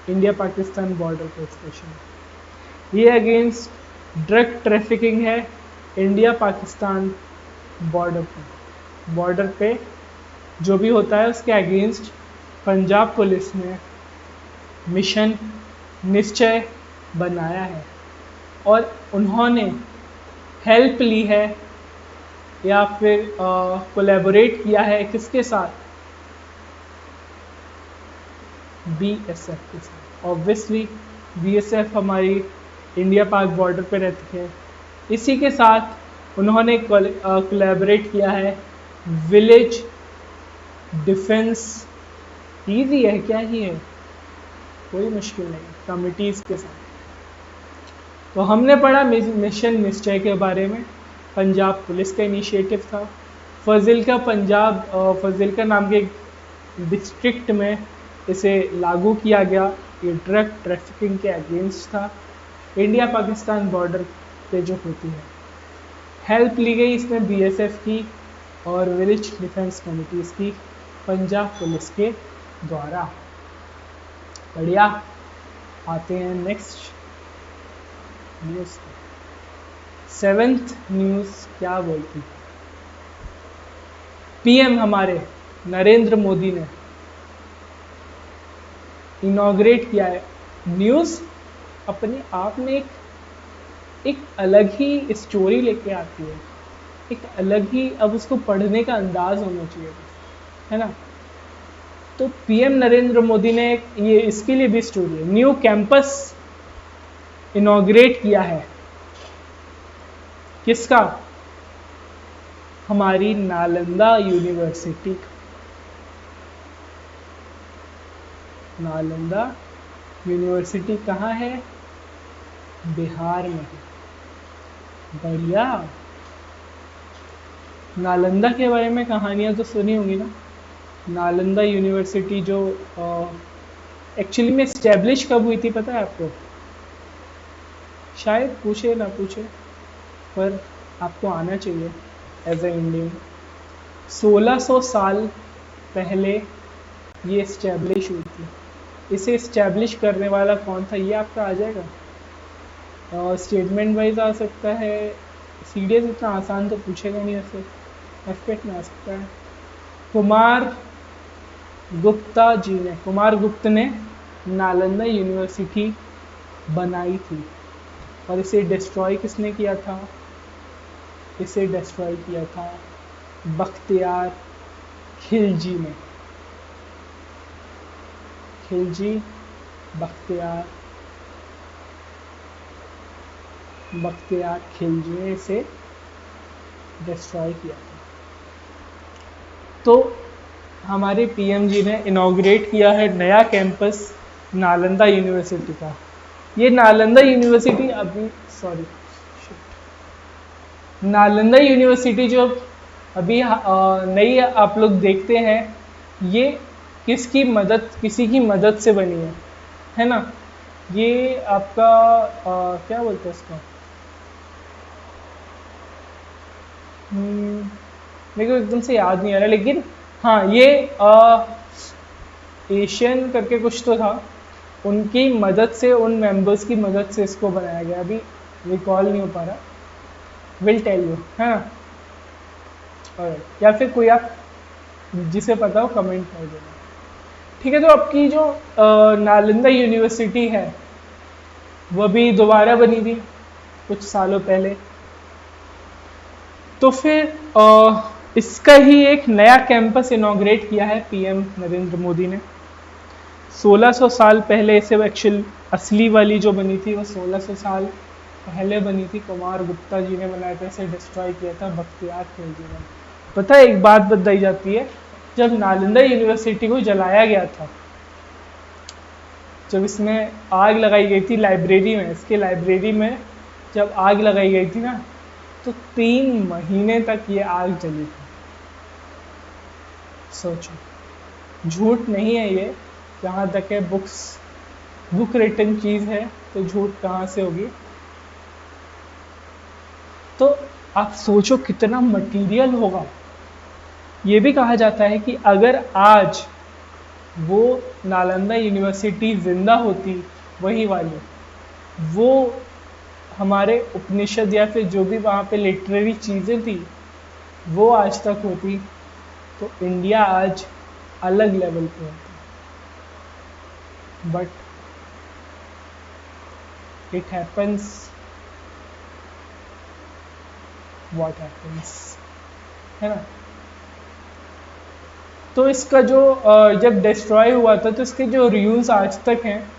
A: इंडिया पाकिस्तान बॉर्डर पे स्पेशली। ये अगेंस्ट ड्रग ट्रैफिकिंग है इंडिया पाकिस्तान बॉर्डर पे जो भी होता है उसके अगेंस्ट पंजाब पुलिस ने मिशन निश्चय बनाया है और उन्होंने हेल्प ली है या फिर कोलैबोरेट किया है किसके साथ? बीएसएफ के साथ। ऑब्वियसली बीएसएफ हमारी इंडिया पाक बॉर्डर पे रहती है, इसी के साथ उन्होंने कोलैबोरेट किया है विलेज डिफेंस, ईजी है, क्या ही है, कोई मुश्किल नहीं, कमिटीज़ के साथ। तो हमने पढ़ा मिशन निश्चय के बारे में, पंजाब पुलिस का इनिशिएटिव था। फजिल्का नाम के डिस्ट्रिक्ट में इसे लागू किया गया। ये ड्रग ट्रैफिकिंग के अगेंस्ट था, इंडिया पाकिस्तान बॉर्डर पे जो होती है। हेल्प ली गई इसमें बीएसएफ की और विलेज डिफेंस कमिटीज़ की पंजाब पुलिस के द्वारा। बढ़िया, आते हैं नेक्स्ट न्यूज़। 7th न्यूज़ क्या बोलती है? पीएम हमारे नरेंद्र मोदी ने इनॉग्रेट किया है। न्यूज़ अपने आप में एक अलग ही स्टोरी लेके आती है, एक अलग ही, अब उसको पढ़ने का अंदाज होना चाहिए, है ना। तो पीएम नरेंद्र मोदी ने ये इसके लिए भी स्टोरी है, न्यू कैंपस इनॉग्रेट किया है। किसका? हमारी नालंदा यूनिवर्सिटी। नालंदा यूनिवर्सिटी कहाँ है? बिहार में। बढ़िया। नालंदा के बारे में कहानियाँ तो सुनी होंगी ना। नालंदा यूनिवर्सिटी जो एक्चुअली में इस्टेब्लिश कब हुई थी पता है आपको? शायद पूछे ना पूछे, पर आपको आना चाहिए एज ए इंडियन। 1600 साल पहले ये इस्टेब्लिश हुई थी। इसे इस्टेब्लिश करने वाला कौन था ये आपका आ जाएगा। स्टेटमेंट वाइज आ सकता है, सीडीएस इतना आसान तो पूछेगा नहीं, ऐसे एफपेट में आ सकता है। कुमार गुप्त ने नालंदा यूनिवर्सिटी बनाई थी। और इसे डिस्ट्रॉय किसने किया था? इसे डिस्ट्रॉय किया था बख्तियार खिलजी ने। बख्तियार खिलजी ने इसे डिस्ट्रॉय किया था। तो हमारे पीएम जी ने इनॉग्रेट किया है नया कैंपस नालंदा यूनिवर्सिटी का। ये नालंदा यूनिवर्सिटी नालंदा यूनिवर्सिटी जो अभी नई आप लोग देखते हैं, ये किसी की मदद से बनी है ना। ये आपका क्या बोलते हैं इसको, मेरे को एकदम से याद नहीं आ रहा, लेकिन हाँ ये एशियन करके कुछ तो था, उनकी मदद से, उन मेंबर्स की मदद से इसको बनाया गया। अभी रिकॉल नहीं हो पा रहा, विल टेल यू, है ना। और या फिर कोई आप जिसे पता हो कमेंट कर देना, ठीक है। तो आपकी जो नालंदा यूनिवर्सिटी है वो भी दोबारा बनी थी कुछ सालों पहले। तो फिर इसका ही एक नया कैंपस इनॉग्रेट किया है पीएम नरेंद्र मोदी ने। 1600 साल पहले इसे एक्चुअल असली वाली जो बनी थी वो 1600 साल पहले बनी थी। कुमार गुप्ता जी ने बनाया था, इसे डिस्ट्रॉय किया था बख्तियार खिलजी ने। पता है एक बात बताई जाती है, जब नालंदा यूनिवर्सिटी को जलाया गया था जब इसमें आग लगाई गई थी लाइब्रेरी में, इसके लाइब्रेरी में जब आग लगाई गई थी ना, तो 3 महीने तक ये आग जली थी। सोचो, झूठ नहीं है ये, जहाँ तक है बुक रिटन चीज़ है, तो झूठ कहाँ से होगी। तो आप सोचो कितना मटेरियल होगा। ये भी कहा जाता है कि अगर आज वो नालंदा यूनिवर्सिटी जिंदा होती, वही वाली, वो हमारे उपनिषद या फिर जो भी वहाँ पे लिटरेरी चीज़ें थी वो आज तक होती, तो इंडिया आज अलग लेवल पे होता। But it happens what happens, है ना। तो इसका जो जब डिस्ट्रॉय हुआ था, तो इसके जो रियून्स आज तक हैं,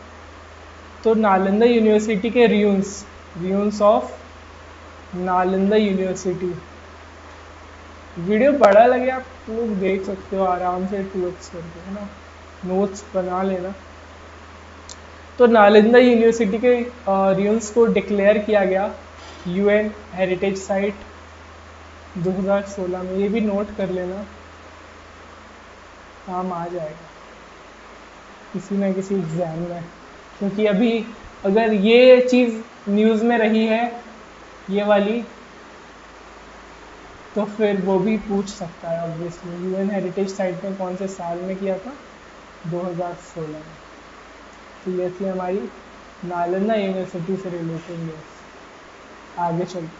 A: तो नालंदा यूनिवर्सिटी के ruins of Nalanda university. Video बड़ा लगे आप लोग देख सकते हो आराम से 2x करके, है ना, नोट्स बना लेना। तो नालंदा यूनिवर्सिटी के रियून्स को डिक्लेयर किया गया यूएन हेरिटेज साइट 2016 में। ये भी नोट कर लेना, काम आ जाएगा किसी न किसी एग्जाम में, क्योंकि अभी अगर ये चीज़ न्यूज़ में रही है ये वाली, तो फिर वो भी पूछ सकता है ऑब्वियसली। यूएन हेरिटेज साइट में कौन से साल में किया था? 2016 में। तो ये थी हमारी नालंदा यूनिवर्सिटी से रिलेटेड न्यूज़। आगे चलते हैं।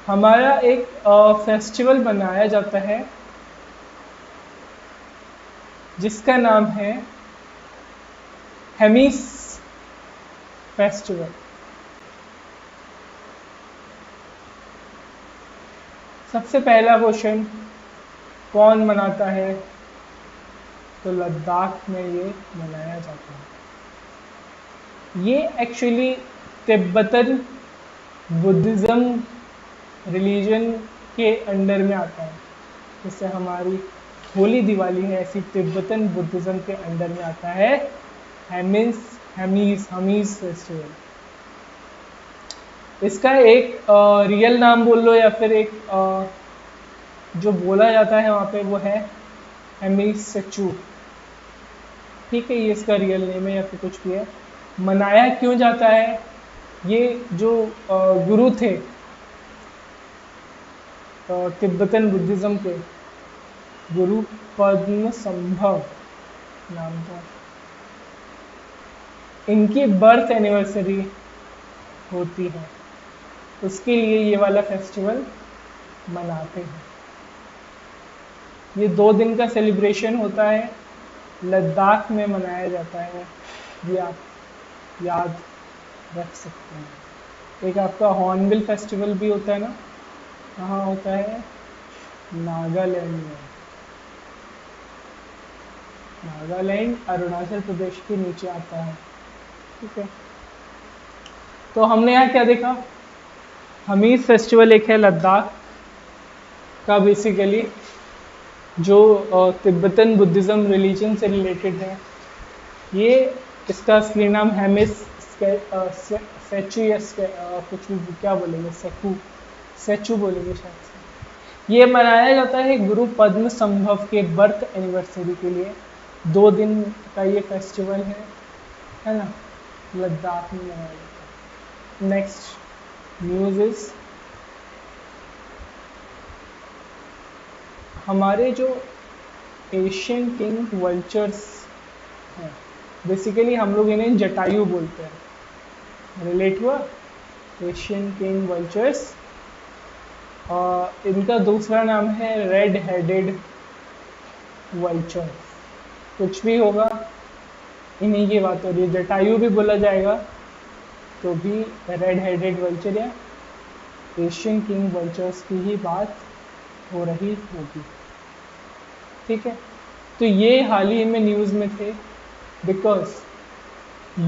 A: हमारा एक फेस्टिवल मनाया जाता है जिसका नाम है हेमिस फेस्टिवल। सबसे पहला क्वेश्चन, कौन मनाता है? तो लद्दाख में ये मनाया जाता है। ये एक्चुअली तिब्बतन बुद्धिज़्म रिलीजन के अंडर में आता है। जैसे हमारी होली दिवाली है, ऐसी तिब्बतन बुद्धिज़्म के अंडर में आता है हमीस फेस्टिवल। इसका एक रियल नाम बोल लो या फिर एक जो बोला जाता है वहाँ पे वो है हेमिस सचू। ठीक है, ये इसका रियल नेम है या फिर कुछ भी है। मनाया क्यों जाता है? ये जो गुरु थे तिब्बतन बुद्धिज़्म के, गुरु पद्मसंभव नाम था, इनकी बर्थ एनिवर्सरी होती है, उसके लिए ये वाला फेस्टिवल मनाते हैं। ये 2 दिन का सेलिब्रेशन होता है, लद्दाख में मनाया जाता है, ये आप याद रख सकते हैं। एक आपका हॉर्नबिल फेस्टिवल भी होता है ना, कहाँ होता है? नागालैंड में। नागालैंड अरुणाचल प्रदेश के नीचे आता है। ठीक है, तो हमने यहाँ क्या देखा? हमीस फेस्टिवल एक है लद्दाख का, बेसिकली जो तिब्बतन बुद्धिज़्म रिलीजन से रिलेटेड है। ये इसका असली नाम हेमिस सेचू या कुछ भी क्या बोलेंगे, सेचू बोलेंगे शायद से। ये मनाया जाता है गुरु पद्म संभव के बर्थ एनिवर्सरी के लिए। 2 दिन का ये फेस्टिवल है ना, लद्दाख में मनाया जाता है। नेक्स्ट न्यूज़ इज, हमारे जो एशियन किंग वल्चर्स हैं, बेसिकली हम लोग इन्हें जटायु बोलते हैं। रिलेट हुआ? Asian king vultures. इनका दूसरा नाम है रेड हेडेड वल्चर। कुछ भी होगा, इन्हीं की बात हो रही है। जटायु भी बोला जाएगा तो भी रेड हेडेड वल्चर या एशियन किंग वल्चर्स की ही बात हो रही होगी। ठीक है, तो ये हाल ही में न्यूज़ में थे बिकॉज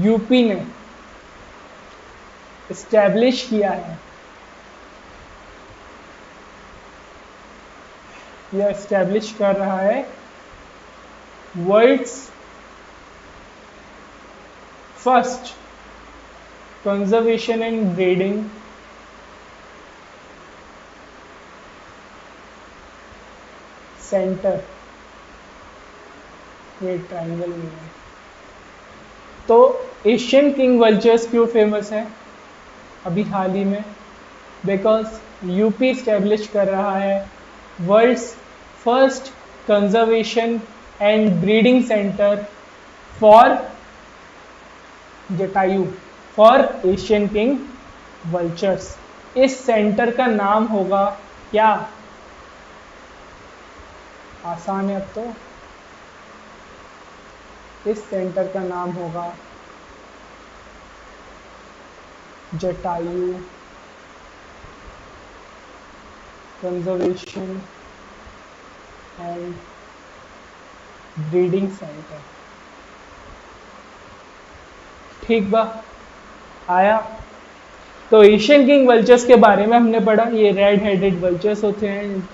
A: यूपी ने इस्टेब्लिश किया है, यह इस्टेब्लिश कर रहा है world's first conservation and breeding centre, ये ट्राइंगल में है। तो एशियन किंग वल्चर्स क्यों फेमस है अभी हाल ही में? बिकॉज यूपी स्टैब्लिश कर रहा है world's first conservation and breeding centre for Jatayu, for Asian king vultures. इस सेंटर का नाम होगा क्या? आसान है अब तो। इस सेंटर का नाम होगा Jatayu conservation and breeding centre. ठीक बा, आया। तो एशियन किंग वल्चर्स के बारे में हमने पढ़ा। ये रेड हेडेड वल्चर्स होते हैं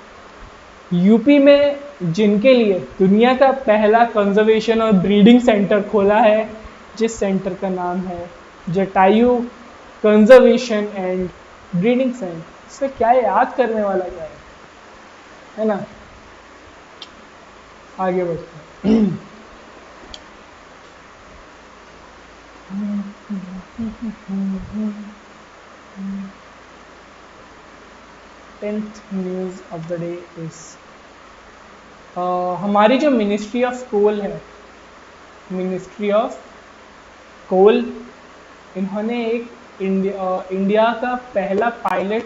A: यूपी में, जिनके लिए दुनिया का पहला कंजर्वेशन और ब्रीडिंग सेंटर खोला है, जिस सेंटर का नाम है Jatayu conservation and breeding centre. इसमें क्या याद करने वाला क्या है ना? आगे बढ़ते हैं। Tenth news of the day is हमारी जो मिनिस्ट्री ऑफ कोल है, मिनिस्ट्री ऑफ कोल, इन्होंने एक इंडिया का पहला पायलट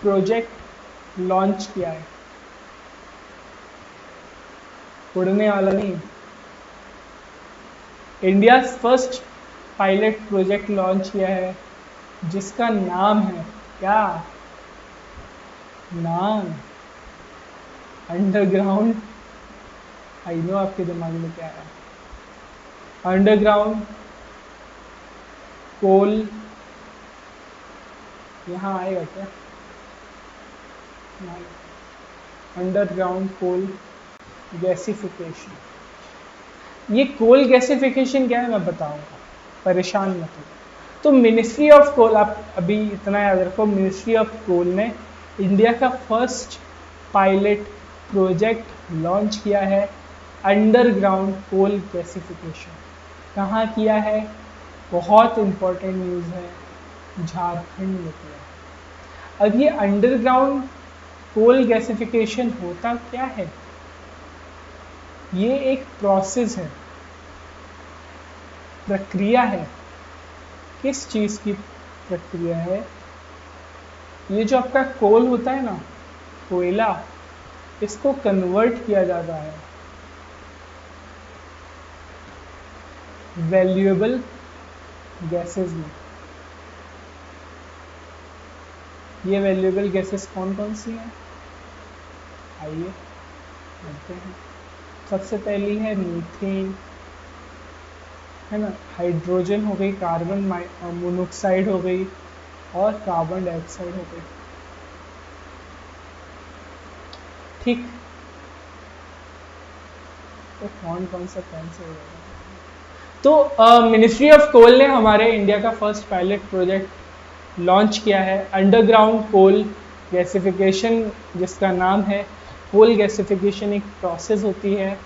A: प्रोजेक्ट लॉन्च किया है। उड़ने वाला नहीं, India first pilot project launch किया है, जिसका नाम है क्या? नाम अंडरग्राउंड। आई नो आपके दिमाग में क्या है। अंडरग्राउंड कोल, यहाँ आएगा क्या? Underground coal gasification. ये कोल गैसिफिकेशन क्या है मैं बताऊंगा, परेशान मत हो। तो मिनिस्ट्री ऑफ कोल, आप अभी इतना याद रखो, मिनिस्ट्री ऑफ कोल ने इंडिया का फर्स्ट पायलट प्रोजेक्ट लॉन्च किया है, अंडरग्राउंड कोल गैसिफिकेशन। कहाँ किया है? बहुत इंपॉर्टेंट न्यूज़ है, झारखंड में किया है। अब ये अंडरग्राउंड कोल गैसिफिकेशन होता क्या है? ये एक प्रोसेस है, प्रक्रिया है। किस चीज़ की प्रक्रिया है? ये जो आपका कोल होता है ना, कोयला, इसको कन्वर्ट किया जाता है वैल्यूएबल गैसेस में। ये वैल्यूएबल गैसेस कौन कौन सी हैं? आइए देखते हैं। सबसे पहली है मीथेन, है ना, हाइड्रोजन हो गई, कार्बन मोनोक्साइड हो गई और कार्बन डाइऑक्साइड हो गई। ठीक, तो कौन सा कैंसिल हो जाएगा? तो मिनिस्ट्री ऑफ कोल ने हमारे इंडिया का फर्स्ट पायलट प्रोजेक्ट लॉन्च किया है, अंडरग्राउंड कोल गैसिफिकेशन, जिसका नाम है। कोल गैसिफिकेशन एक प्रोसेस होती है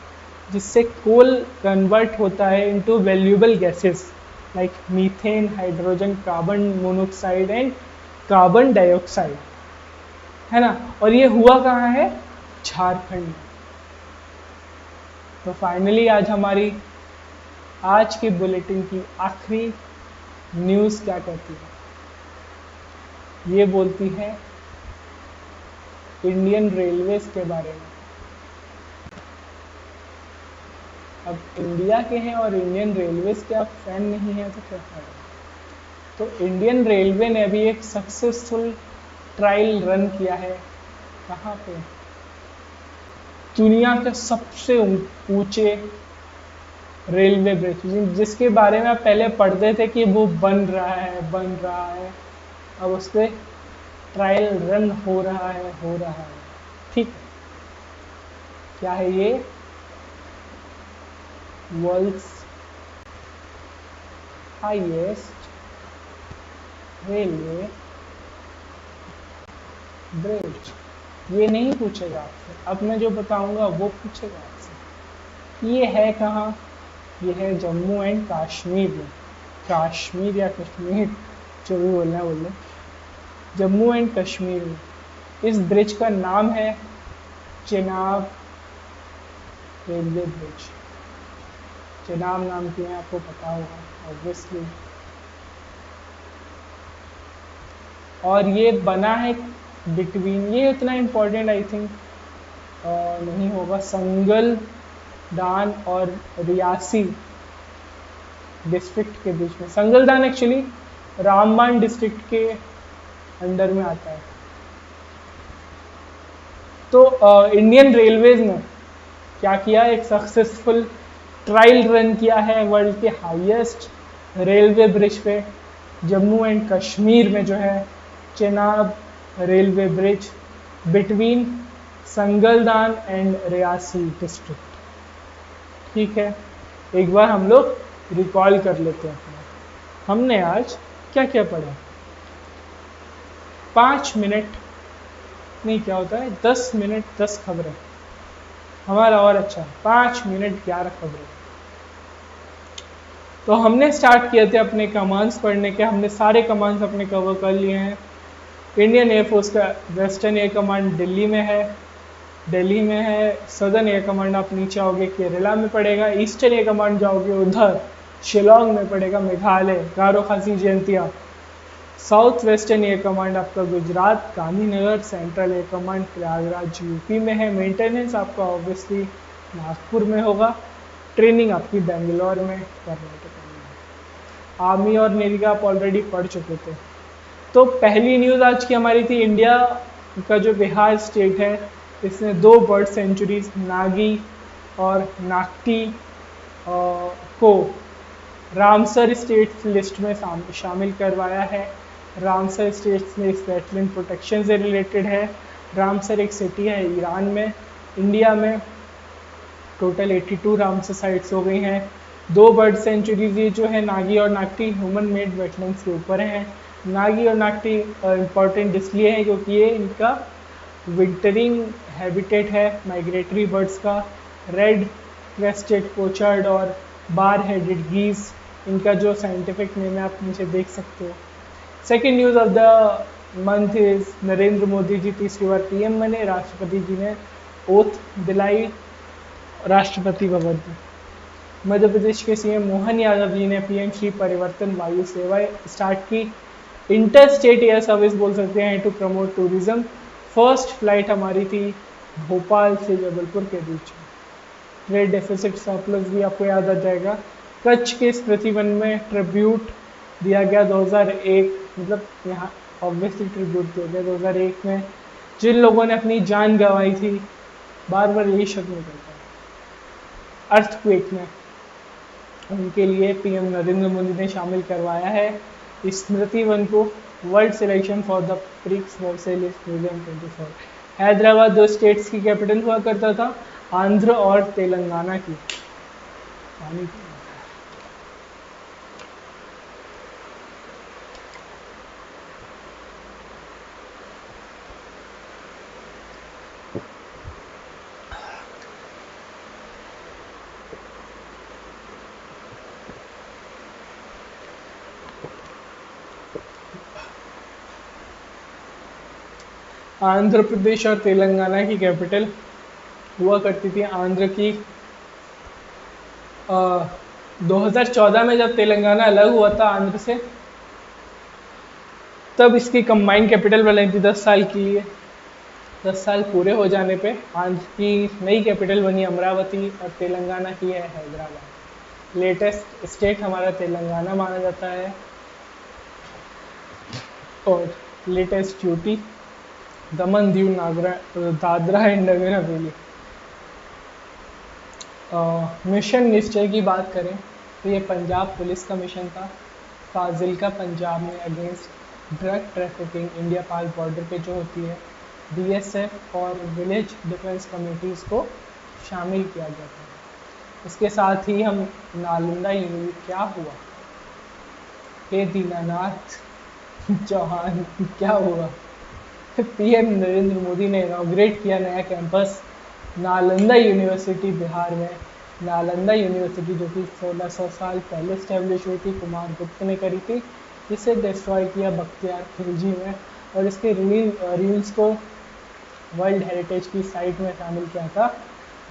A: जिससे कोल कन्वर्ट होता है into valuable gases like methane, hydrogen, carbon monoxide and carbon dioxide, है ना। और ये हुआ कहाँ है? झारखंड में। तो फाइनली आज की बुलेटिन की आखिरी न्यूज़ क्या कहती है? ये बोलती है इंडियन रेलवेज के बारे में। अब इंडिया के हैं और इंडियन रेलवेज के आप फैन नहीं हैं तो क्या फायदा? तो इंडियन रेलवे ने अभी एक सक्सेसफुल ट्रायल रन किया है। कहाँ पे? दुनिया के सबसे ऊंचे रेलवे ब्रिज, जिसके बारे में आप पहले पढ़ते थे कि वो बन रहा है, अब उस पर ट्रायल रन हो रहा है। ठीक, क्या है ये? वर्ल्ड्स हाईएस्ट रेलवे ब्रिज, ये नहीं पूछेगा आपसे, अब मैं जो बताऊंगा वो पूछेगा आपसे। ये है कहाँ? ये है जम्मू एंड कश्मीर में, कश्मीर या कश्मीर जो भी बोलना है बोले, जम्मू एंड कश्मीर में। इस ब्रिज का नाम है चेनाब रेलवे ब्रिज। चेनाब नाम क्यों है आपको पता होगा ऑब्वियसली। और ये बना है बिटवीन, ये उतना इम्पोर्टेंट आई थिंक नहीं होगा, संगल दान और रियासी डिस्ट्रिक्ट के बीच में। संगलदान एक्चुअली रामबान डिस्ट्रिक्ट के अंडर में आता है। तो इंडियन रेलवेज ने क्या किया, एक सक्सेसफुल ट्रायल रन किया है वर्ल्ड के हाईएस्ट रेलवे ब्रिज पे, जम्मू एंड कश्मीर में जो है Chenab railway bridge between Sangaldan and Reasi district. ठीक है, एक बार हम लोग रिकॉल कर लेते हैं। हमने आज क्या क्या पढ़ा? 5 मिनट नहीं, क्या होता है 10 मिनट 10 खबरें, हमारा और अच्छा 5 मिनट 11 खबरें। तो हमने स्टार्ट किए थे अपने कमांड्स पढ़ने के, हमने सारे कमांड्स अपने कवर कर लिए हैं। इंडियन एयरफोर्स का वेस्टर्न एयर कमांड दिल्ली में है, दिल्ली में है। सदर्न एयर कमांड आप नीचे आओगे केरला में पड़ेगा, ईस्टर्न एयर कमांड जाओगे उधर शिलोंग में पड़ेगा, Meghalaya, Garo Khasi Jaintia. South western air command आपका Gujarat Gandhinagar, central air command Prayagraj UP में है। मेंटेनेंस आपका ऑब्वियसली नागपुर में होगा, ट्रेनिंग आपकी बेंगलोर में कर्नाटक में। आर्मी और नेवी का आप ऑलरेडी पढ़ चुके थे। तो पहली न्यूज़ आज की हमारी थी, इंडिया का जो बिहार स्टेट है इसने 2 बर्ड सेंचुरीज नागी और नागटी को रामसर स्टेट्स लिस्ट में शामिल करवाया है। रामसर स्टेट्स में इस वेटलैंड प्रोटेक्शन से रिलेटेड है। रामसर एक सिटी है ईरान में। इंडिया में टोटल 82 रामसर साइट्स हो गई हैं। 2 बर्ड सेंचुरीज ये जो है नागी और नागटी ह्यूमन मेड वेटलैंड्स के ऊपर हैं। नागी और नागटी इम्पॉर्टेंट इसलिए है क्योंकि ये इनका विंटरिंग हैबिटेट है माइग्रेटरी बर्ड्स का। रेड क्रेस्टेड पोचर्ड और बार हेडेड गीज इनका जो साइंटिफिक नेम है आप नीचे देख सकते हो। Second news of the month is Narendra Modi ji तीसरी बार पीएम बने। राष्ट्रपति जी ने ओथ दिलाई राष्ट्रपति भवन में। मध्य प्रदेश के सीएम मोहन यादव जी ने पीएम श्री परिवर्तन वायु सेवाएं स्टार्ट की। इंटर स्टेट एयर सर्विस बोल सकते हैं to promote tourism. First flight हमारी थी भोपाल से जबलपुर के बीच में। ट्रेड डेफिसिट सरप्लस भी आपको याद आ जाएगा। कच्छ के स्मृति वन में ट्रिब्यूट दिया गया 2001, मतलब यहाँ ऑब्वियसली ट्रिब्यूट दिया गया 2001 में जिन लोगों ने अपनी जान गंवाई थी, बार बार यही शब्द निकलता है, अर्थक्वेक में, उनके लिए पीएम नरेंद्र मोदी ने शामिल करवाया है इस स्मृति वन को। World selection for the prix Versailles museum 24। Hyderabad 2 states की कैपिटल हुआ करता था, आंध्र और तेलंगाना की। आंध्र प्रदेश और तेलंगाना की कैपिटल हुआ करती थी आंध्र की। 2014 में जब तेलंगाना अलग हुआ था आंध्र से, तब इसकी कंबाइंड कैपिटल बनी थी 10 साल के लिए। 10 साल पूरे हो जाने पे आंध्र की नई कैपिटल बनी अमरावती और तेलंगाना की है हैदराबाद। लेटेस्ट स्टेट हमारा तेलंगाना माना जाता है और latest UT Daman Diu Dadra and Nagar Haveli. Mission निश्चय की बात करें तो ये पंजाब पुलिस का मिशन था। फाजिल्का पंजाब में अगेंस्ट ड्रग ट्रैफिकिंग इंडिया पाक बॉर्डर पे जो होती है, बीएसएफ और विलेज डिफेंस कमेटीज़ को शामिल किया गया था। इसके साथ ही हम नालंदा यूनिवर्सिटी क्या हुआ हे दीनानाथ चौहान क्या हुआ। पीएम नरेंद्र मोदी ने इनॉग्रेट किया नया कैंपस नालंदा यूनिवर्सिटी बिहार में। नालंदा यूनिवर्सिटी जो कि 1600 साल पहले स्टैब्लिश हुई थी, कुमार गुप्त ने करी थी, जिसे डिस्ट्रॉय किया बख्तियार खिलजी में, और इसके रूल्स को वर्ल्ड हेरिटेज की साइट में शामिल किया था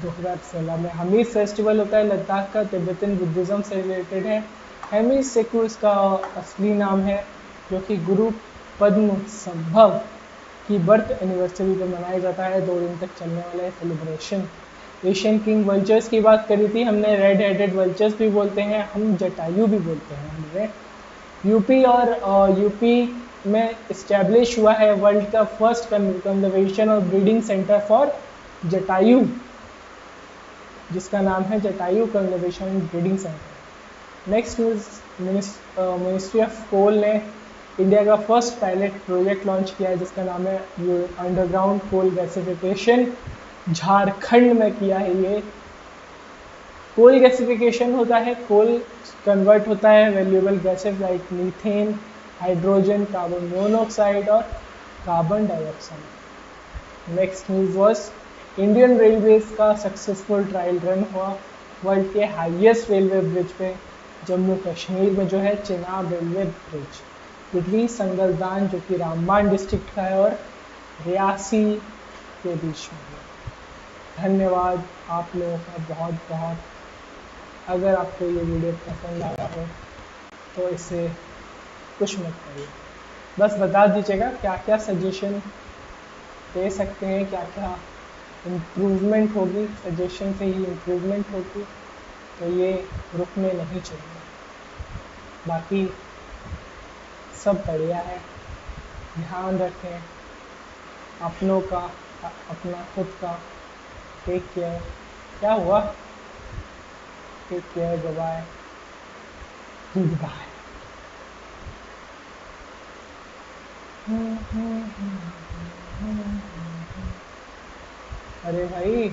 A: 2016 में। हमीद फेस्टिवल होता है लद्दाख का, तिब्बतन बुद्धिज़्म से रिलेटेड है। हेमी सेकू इसका असली नाम है, जो कि गुरु पद्म संभव की बर्थ एनिवर्सरी पर मनाया जाता है। 2 दिन तक चलने वाला है सेलिब्रेशन। एशियन किंग वल्चर्स की बात करी थी हमने, रेड हेडेड वल्चर्स भी बोलते हैं हम, जटायु भी बोलते हैं हमने। यूपी और यूपी में इस्टेब्लिश हुआ है वर्ल्ड का फर्स्ट कंजर्वेशन और ब्रीडिंग सेंटर फॉर जटायु, जिसका नाम है Jatayu conservation and breeding centre. Next news, ministry of coal ने इंडिया का फर्स्ट पायलट प्रोजेक्ट लॉन्च किया है, जिसका नाम है अंडरग्राउंड कोल गैसिफिकेशन। झारखंड में किया है ये। कोल गैसिफिकेशन होता है, कोल कन्वर्ट होता है valuable gases like methane, hydrogen, carbon monoxide और carbon dioxide. Next news was Indian railways का सक्सेसफुल ट्रायल रन हुआ वर्ल्ड के हाईएस्ट रेलवे ब्रिज पे, जम्मू कश्मीर में जो है Chenab railway bridge, between Sangaldan जो कि रामबान डिस्ट्रिक्ट का है और रियासी के बीच में है। धन्यवाद आप लोगों का बहुत बहुत। अगर आपको ये वीडियो पसंद आया हो तो इसे कुछ मत करिए, बस बता दीजिएगा क्या क्या सजेशन दे सकते हैं, क्या क्या इम्प्रूवमेंट होगी, सजेशन से ही इम्प्रूवमेंट होगी, तो ये रुकने नहीं चाहिए। बाकी सब बढ़िया है, ध्यान रखें अपनों का, अपना खुद का। Take care. क्या हुआ? Take care, bye bye. अरे भाई